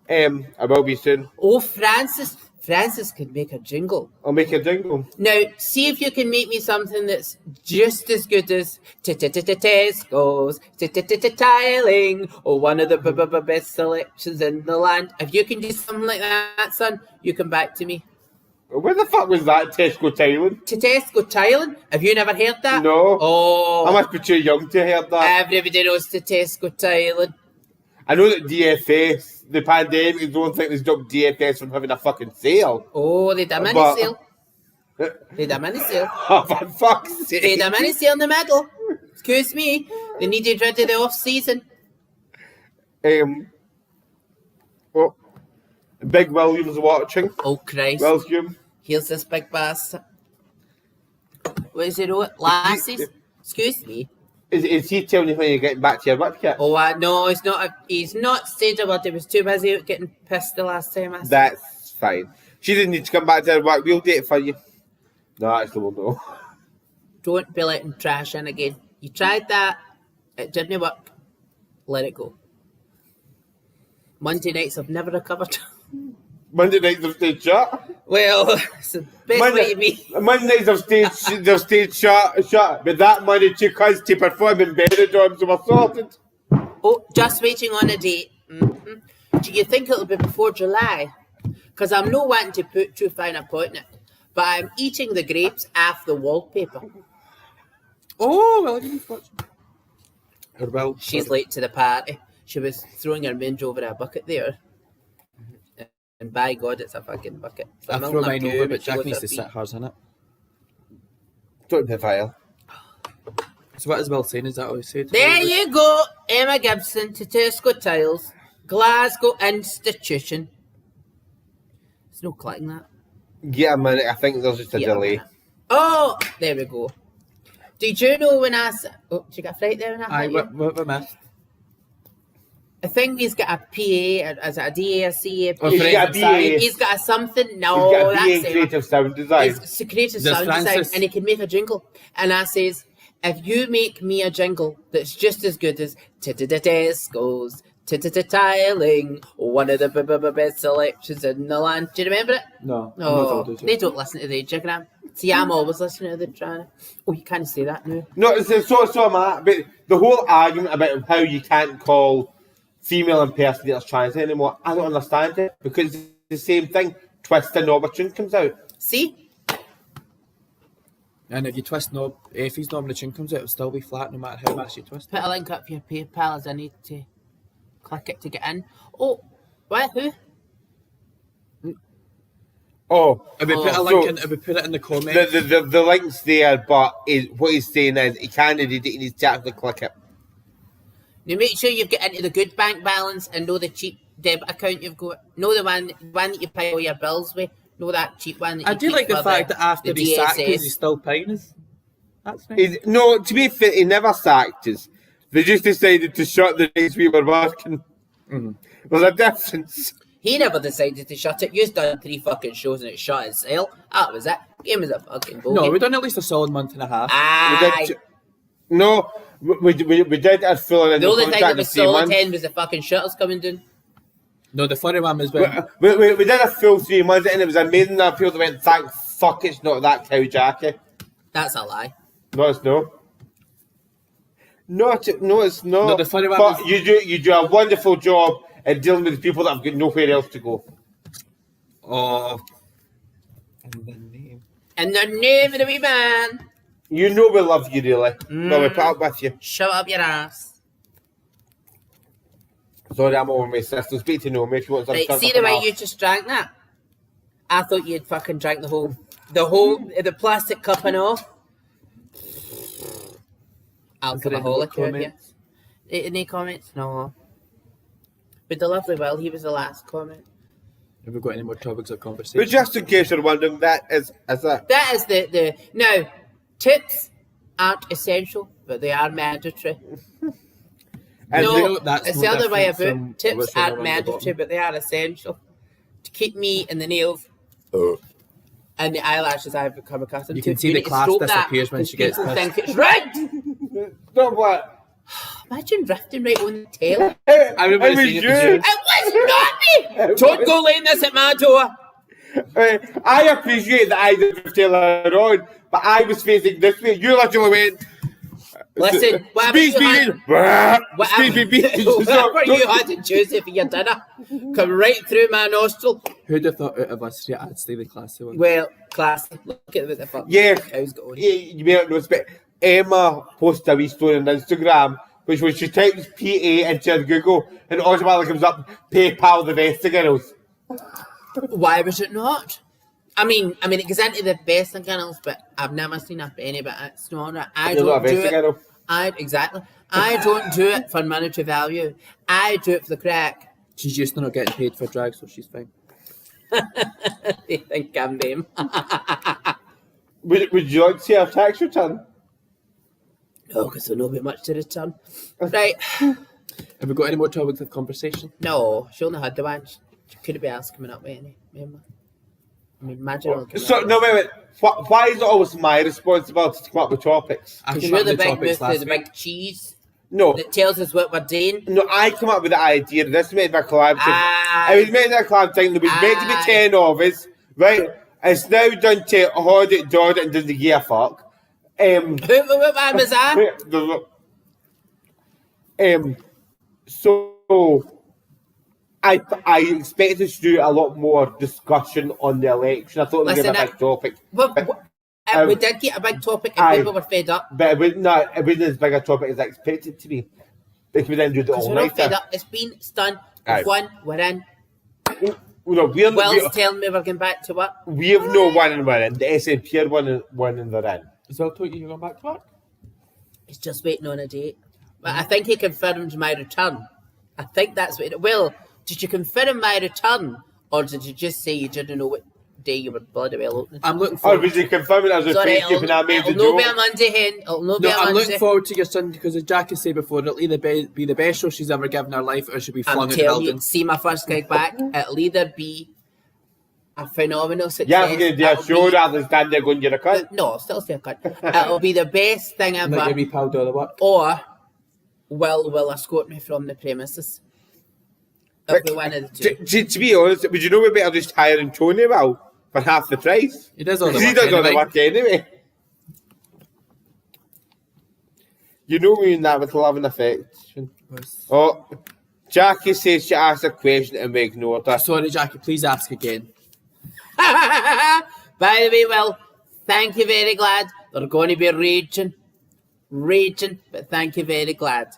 I will be soon. Oh, Francis can make a jingle. I'll make a jingle. Now, see if you can make me something that's just as good as Tesco's tiling, or one of the best selections in the land. If you can do something like that, son, you come back to me. Where the fuck was that, Tesco Thailand? Tesco tiling? Have you never heard that? No. Oh. I must be too young to hear that. Everybody knows Tesco tiling. I know that DFS, the pandemic, is the only thing that's stopped DFS from having a fucking sale. Oh, they done a mini sale. They done a mini sale. Oh, for fuck's sake. They done a mini sale in the middle. Excuse me. They needed rid of the off-season. Oh, Big William's watching. Oh, Christ. William. Here's this big bastard. What is it? Lassies? Excuse me. Is he telling you when you're getting back to your work yet? Oh, no, he's not said a word. He was too busy getting pissed the last time I saw. That's fine. She didn't need to come back to her work. We'll do it for you. No, actually, we'll know. Don't be letting trash in again. You tried that. It didn't work. Let it go. Monday nights have never recovered. Monday nights have stayed shut. Well, it's the best way to be. Monday nights have stayed shut. But that money took us to perform in Benidorm, so we're sorted. Oh, just waiting on a date. Mm-hmm. Do you think it'll be before July? Because I'm not wanting to put too fine a point in it, but I'm eating the grapes off the wallpaper. Oh, well, I didn't watch. Well, she's late to the party. She was throwing her minge over a bucket there. And by God, it's a fucking bucket. So I throw mine over, but Jack needs to sit hers in it. Don't be vile. So what is Will saying? Is that what he said? There you go. Emma Gibson to Tesco Tiles. Glasgow Institution. There's no clicking that. Yeah, man, I think there's just a delay. Oh, there we go. Did you know when I said... Oh, did you get fright there? What missed? I think he's got a PA, as a DA, a CA. He's got a BA. He's got a something. No, he's got a that's BA in creative sound design. It's creative sound design, and he can make a jingle. And I says, if you make me a jingle that's just as good as Tesco's tiling, one of the best selections in the land. Do you remember it? No. Oh, they don't listen to the Instagram. See, I'm always listening to the trying. Oh, you can't say that now. No, so am I. But the whole argument about how you can't call female impersonators trans anymore, I don't understand it, because it's the same thing. Twist the knob, a tune comes out. See? And if you twist knob, Effie's knob and the tune comes out, it'll still be flat no matter how much you twist. Put a link up for your PayPal as I need to click it to get in. Oh, what? Who? Oh, If we put a link in, if we put it in the comments. The link's there, but what he's saying is he can't edit it, he needs to actually click it. Now make sure you've got into the good bank balance and know the cheap debit account you've got. Know the one that you pay all your bills with. Know that cheap one. That I do like the fact that after he's sacked us, he's still paying us. That's nice. No, to be fair, he never sacked us. They just decided to shut the days we were working. Mm-hmm. There's a difference. He never decided to shut it. You've done 3 fucking shows and it shut itself. That was it. Game was a fucking ball. No, we've done at least a solid month and a half. No, we did as full in the only thing that was solid 10 10 was the fucking shutters coming down. No, the funny one was when we did a full 3 months and it was amazing that people went, thank fuck it's not that cow Jackie. That's a lie. No, it's no. No, it's not. No, the funny one but was... you do a wonderful job at dealing with the people that have got nowhere else to go. Oh. And the name of the wee man. You know we love you, really. No, we put up with you. Shut up your ass. Sorry, I'm over my sister. Speak to Nomi if you want some. Right, see the way you just drank that? I thought you'd fucking drank the plastic cup and all. Alcoholic, yeah. Any comments? No. But the lovely Will, he was the last comment. Have we got any more topics of conversation? But just in case you're wondering, that is that. That is the now. Tips aren't essential, but they are mandatory. No, it's the other way about. Tips aren't mandatory, but they are essential to keep me and the nails and the eyelashes I've become accustomed to. You can see the class disappears when she gets pissed. Think it's right. Stop what? Imagine drifting right on the tail. I remember seeing it. It was not me. Don't go laying this at my door. I appreciate that I did the tail on, but I was facing this way. You literally went. Listen, whatever you had on Tuesday for your dinner, come right through my nostril. Who'd have thought out of us three I'd stay the classy one? Well, classy. Look at what the fuck. Yeah, how's going? You may not know, but Emma posted a wee story on Instagram, which when she types PA into Google, and it automatically comes up PayPal the Vesta Girls. Why was it not? I mean, it goes into the Vesta Girls, but I've never seen a penny, but it's not right. I don't do it. I don't do it for monetary value. I do it for the crack. She's just not getting paid for drag, so she's fine. They think I'm them. Would you like to see our tax return? No, because there's not much to return. Right. Have we got any more topics of conversation? No, she only had the one. She couldn't be asked coming up with any. Remember? I mean, imagine. Wait. Why is it always my responsibility to come up with topics? Because you're the big mouth, the big cheese. No. That tells us what we're doing. No, I come up with the idea. This made my collaborative. It was made a collaborative thing. There was meant to be 10 of us, right? It's now done to Hod it, Dodd it, and doesn't give a fuck. What one was that? So I expected us to do a lot more discussion on the election. I thought it was a big topic. We did get a big topic and people were fed up. But it wasn't as big a topic as I expected it to be. Because we didn't do the all night. We're not fed up. It's been done. We've won. We're in. No, Will's telling me we're going back to work. We have no one and we're in. The SNP are one and they're in. Is Will told you're going back to work? He's just waiting on a date. But I think he confirmed my return. I think that's what Will, did you confirm my return? Or did you just say you didn't know what day you were bloody well opening? I'm looking forward. Or was you confirming as a Facebook and I made the joke? It'll not be a Monday, hen. It'll not be a Monday. I'm looking forward to your Sunday because as Jackie said before, it'll either be the best show she's ever given her life or she'll be flung in the building. See my first gig back, it'll either be a phenomenal success. Yeah, I'm going to do a show rather than stand there going, you're a cunt. No, I'll still say a cunt. It'll be the best thing ever. Like your pal do all the work. Or will escort me from the premises. It'll be one of the two. To be honest, would you know we better just hiring Tony for half the price? He does all the work. He does all the work anyway. You know me in that with love and affection. Oh, Jackie says she asked a question and we ignored her. Sorry, Jackie, please ask again. By the way, Will, thank you, very glad. They're going to be raging, but thank you, very glad.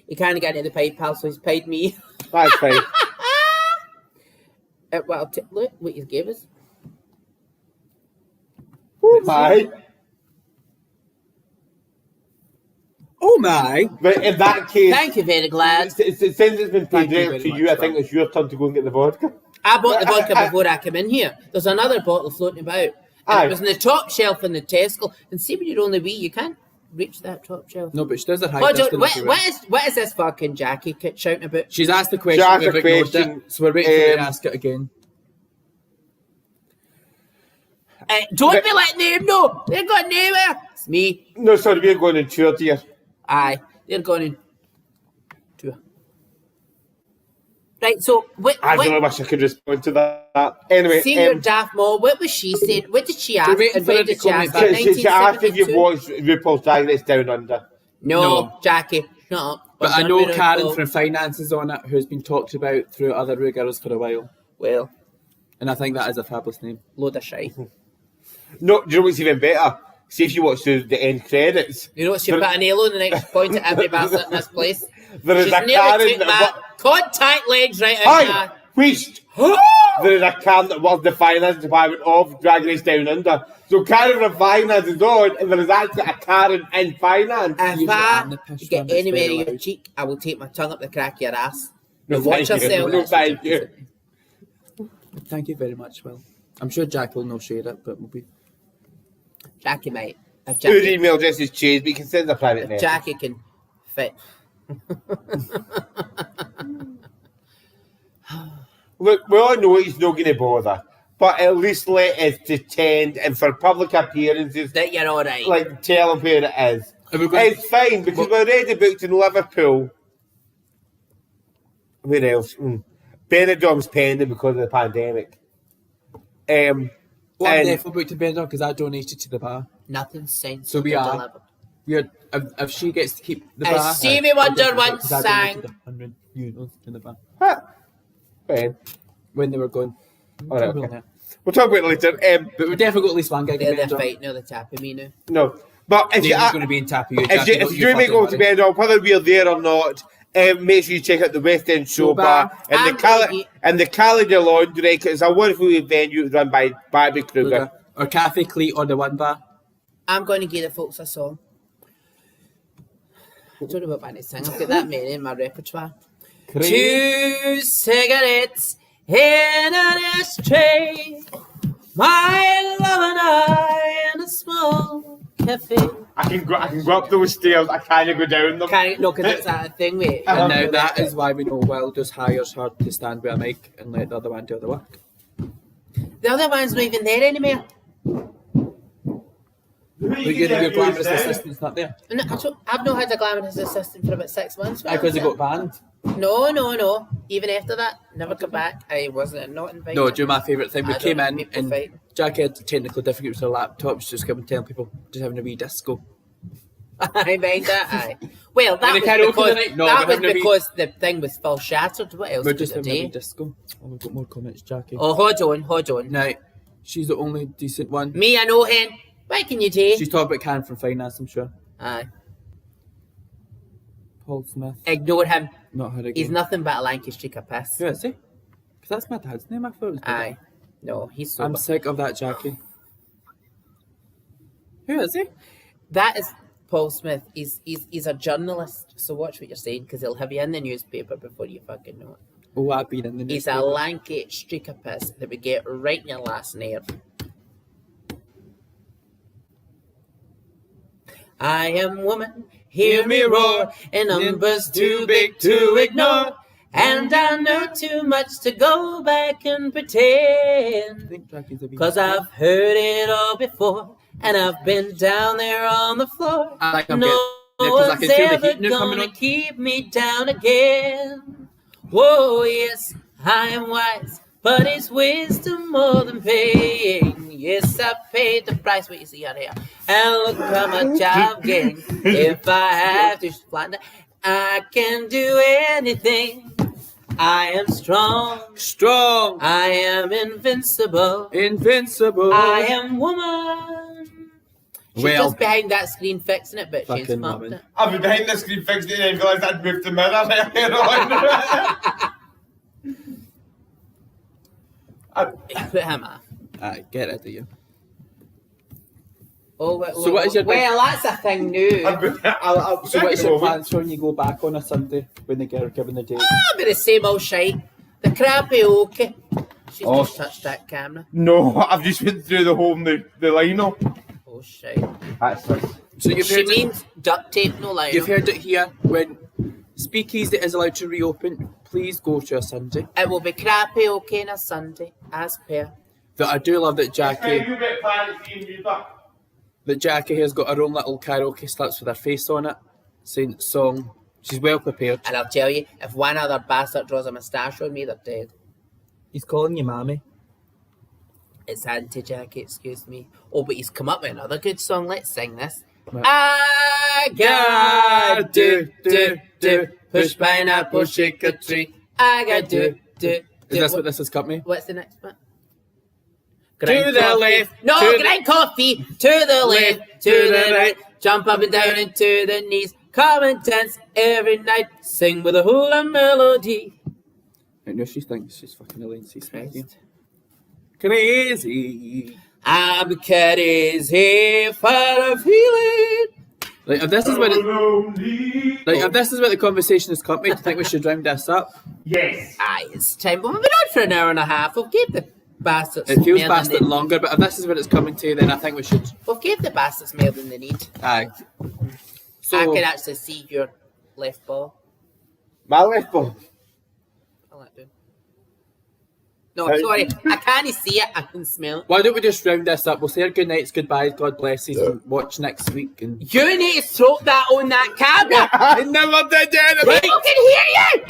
He kind of got into the PayPal, so he's paid me. That's fine. Well, look what he gave us. Oh my. Oh my! But in that case, Thank you, very glad. since it's been paid Thank you direct to very you, I much, think Will. it's your turn to go and get the vodka. I bought the vodka before I came in here. There's another bottle floating about. And Aye. it was in the top shelf in the Tesco. And see when you're only wee, you can't reach that top shelf. No, but she does her high Hold on, distance if you will. what is this fucking Jackie shouting about? She's asked the question, asked we've a ignored question, it, so we're waiting for her to ask it again. Don't be letting them know. They're going nowhere. It's me. No, sorry, we're going in tour, dear. Aye, they're going in. Tour. Right, so I really wish I could respond to that. Anyway, Senior Daft Mall, what was she saying? What did she ask? waiting And for when her to did she comment ask? back. she asked if you've 1972? watched RuPaul's Drag Race Down Under. No, Jackie, shut up. But I We're know done with Karen RuPaul. from Finance is on it, who's been talked about through other Ru Girls for a while. Well, And I think that is a fabulous name. load of shite. No, do you know what's even better? See if you watch the end credits. You know what? She put an halo in the next point at every bastard in this place. There is She's a nearly Karen took that my contact legs right out Hi, wheesht! There is a Karen that was the finance department of Drag Race Down Under. So Karen from Finance is on, and there is actually a Karen in Finance. If Usually I'm the I pish get one that's anywhere very in your loud. cheek, I will take my tongue up the crack of your ass. No, Now watch thank you. yourself. No, thank you. Thank you very much, Will. I'm sure Jack will not share it, but we'll be... Jackie, mate. If Your Jackie, email address is changed, but you can send a private if message. Jackie can fit. Look, we all know he's not going to bother, but at least let us pretend, and for public appearances, That you're alright. like tell him where it is. Are we going- It's fine because we're already booked in Liverpool. Where else? Benidorm's pending because of the pandemic. Well, I'm and definitely booked to Benidorm because I donated to the bar. Nothing sense. So we are. If she gets to keep the bar... Stevie Wonder I once because I sang- donated 100 euros to the bar. Ben. When they were going... All right, okay. We'll talk about it later. But we've definitely got at least one gig in They're Benidorm. fighting, they're tapping me now. No, but if David's you, going to be in Tappy. if you do make go to Benidorm, whether we're there or not, make sure you check out the West End Show Bar and the Calendar Laundry. It's a wonderful venue run by Barbie Kruger. Or Cafe Cleat or the one bar. I'm going to give the folks a song. I don't know what band to sing. I've got that many in my repertoire. 2 cigarettes in an ashtray. My love and I in a small cafe. I can go up those stairs. I can't go down them. No, because it's that thing, mate. And now that is why we know Will just hires her to stand with a mic and let the other one do the work. The other one's not even there anymore. But your glamorous assistant's not there. No, I've not had a glamorous assistant for about 6 months. Because he got banned. No. Even after that, never come back. I wasn't not invited. No, do you know my favourite thing? We I came don't in like people and fighting. Jack had technical difficulties with her laptop. She just kept on telling people just having a wee disco. I mind that. Aye. Well, that In the was karaoke because tonight? No, that we're was having a wee- because the thing was full shattered. What else We're could just it having a wee do? disco. Oh, we've got more comments, Jackie. Oh, hold on. Now, she's the only decent one. Me, I know him. What can you do? She's talking about Karen from Finance, I'm sure. Aye. Paul Smith. Ignore him. Not her again. He's nothing but a lanky streak of piss. Who is he? Because that's my dad's name. I thought it was my Aye. dad. No, he's I'm sober. sick of that, Jackie. Who is he? That is Paul Smith. He's a journalist. So watch what you're saying because he'll have you in the newspaper before you fucking know it. Oh, I've been in the He's a newspaper. lanky streak of piss that would get right in your last nerve. I am woman, hear me roar, and numbers too big to ignore. And I know too much to go back and I pretend. think Jackie's a wee- Cause I've heard it all before, and I've been down there on the floor. I like I'm No getting- 'cause I one's can feel the ever heat now coming gonna on. keep me down again. Whoa, yes, I am wise, but it's wisdom more than pain. Yes, I paid the price, what you see out here. And look how much I've gained. If I have to flatten, I can do anything. I am strong. Strong. I am invincible. Invincible. I am woman. She's Well- just behind that screen fixing it, but she's Fucking fucked woman. it. I've been behind the screen fixing it and realised I'd moved the mirror earlier on. Put him off. Aye, get it, do you? Oh, So what is your well, that's a thing now. So what is your plans for when you go back on a Sunday when they get given the date? I'll be the same old shite. The karaoke. She's just touched that camera. No, I've just went through the whole the lino. Oh shite. That's it. So you've She heard means duct tape, no lino. You've heard it here. When Speakeasy is allowed to reopen, please go to a Sunday. It will be karaoke on a Sunday, as per. But I do love that Jackie has got her own little karaoke slips with her face on it, saying song. She's well prepared. And I'll tell you, if one other bastard draws a moustache on me, they're dead. He's calling you mammy. It's Auntie Jackie, excuse me. Oh, but he's come up with another good song. Let's sing this. Right. I got do, push pineapple, shake a tree. I got do. Is this what this has cut me? What's the next one? To the left. No, to grind coffee. To the left, to the right. Jump up and down into the knees. Come and dance every night. Sing with a hula melody. I know she thinks she's fucking Elaine C. Smith. Crazy. I'm crazy for a feeling. Like if this is what the conversation has cut me, do you think we should round this up? Yes. Aye, it's time. We've been on for an hour and a half. We've gave the bastards It feels more bastard than they longer, but if this is what it's coming to, then I think we should. We've gave the bastards more than they need. Aye. So I can actually see your left ball. My left ball. I'll let do. No, sorry. I can't see it. I can smell it. why don't we just round this up? We'll say our good nights, goodbyes, God bless you, and watch next week. And You need to throw that on that camera. I never did anything. People can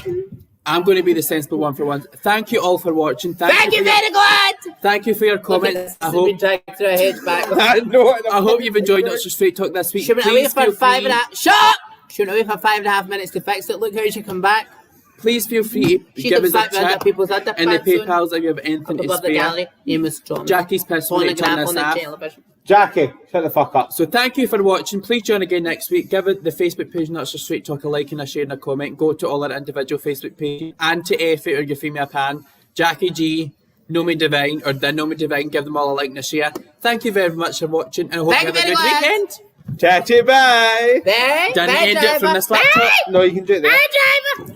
hear you. I'm going to be the sensible one for once. Thank you all for watching. Thank you, very glad. Thank you for your Look at comments. this. I We've been hope dragged through our heads back. I hope you've enjoyed Not So Straight Talk this week. She went away Please for feel 5.5. free. Shut up! She went away for 5.5 minutes to fix it. Look how she come back. Please feel free to She give looks us like a other tip people's other in the pants on. PayPals if you have anything Up to above the spare. gallery. Name is John. Jackie's personally on Phonograph this on the app. television. Jackie, shut the fuck up. So thank you for watching. Please join again next week. Give it the Facebook page Not So Straight Talk a like and a share and a comment. Go to all our individual Facebook pages. Auntie Effie or your female pan. Jackie G, Nomi Divine or the Nomi Divine. Give them all a like and a share. Thank you very much for watching and I hope Thank you have you a good very much. weekend. Chatty bye. Bye. Done Bye, end it from driver. this laptop. Bye. No, you can do it there. Bye, driver.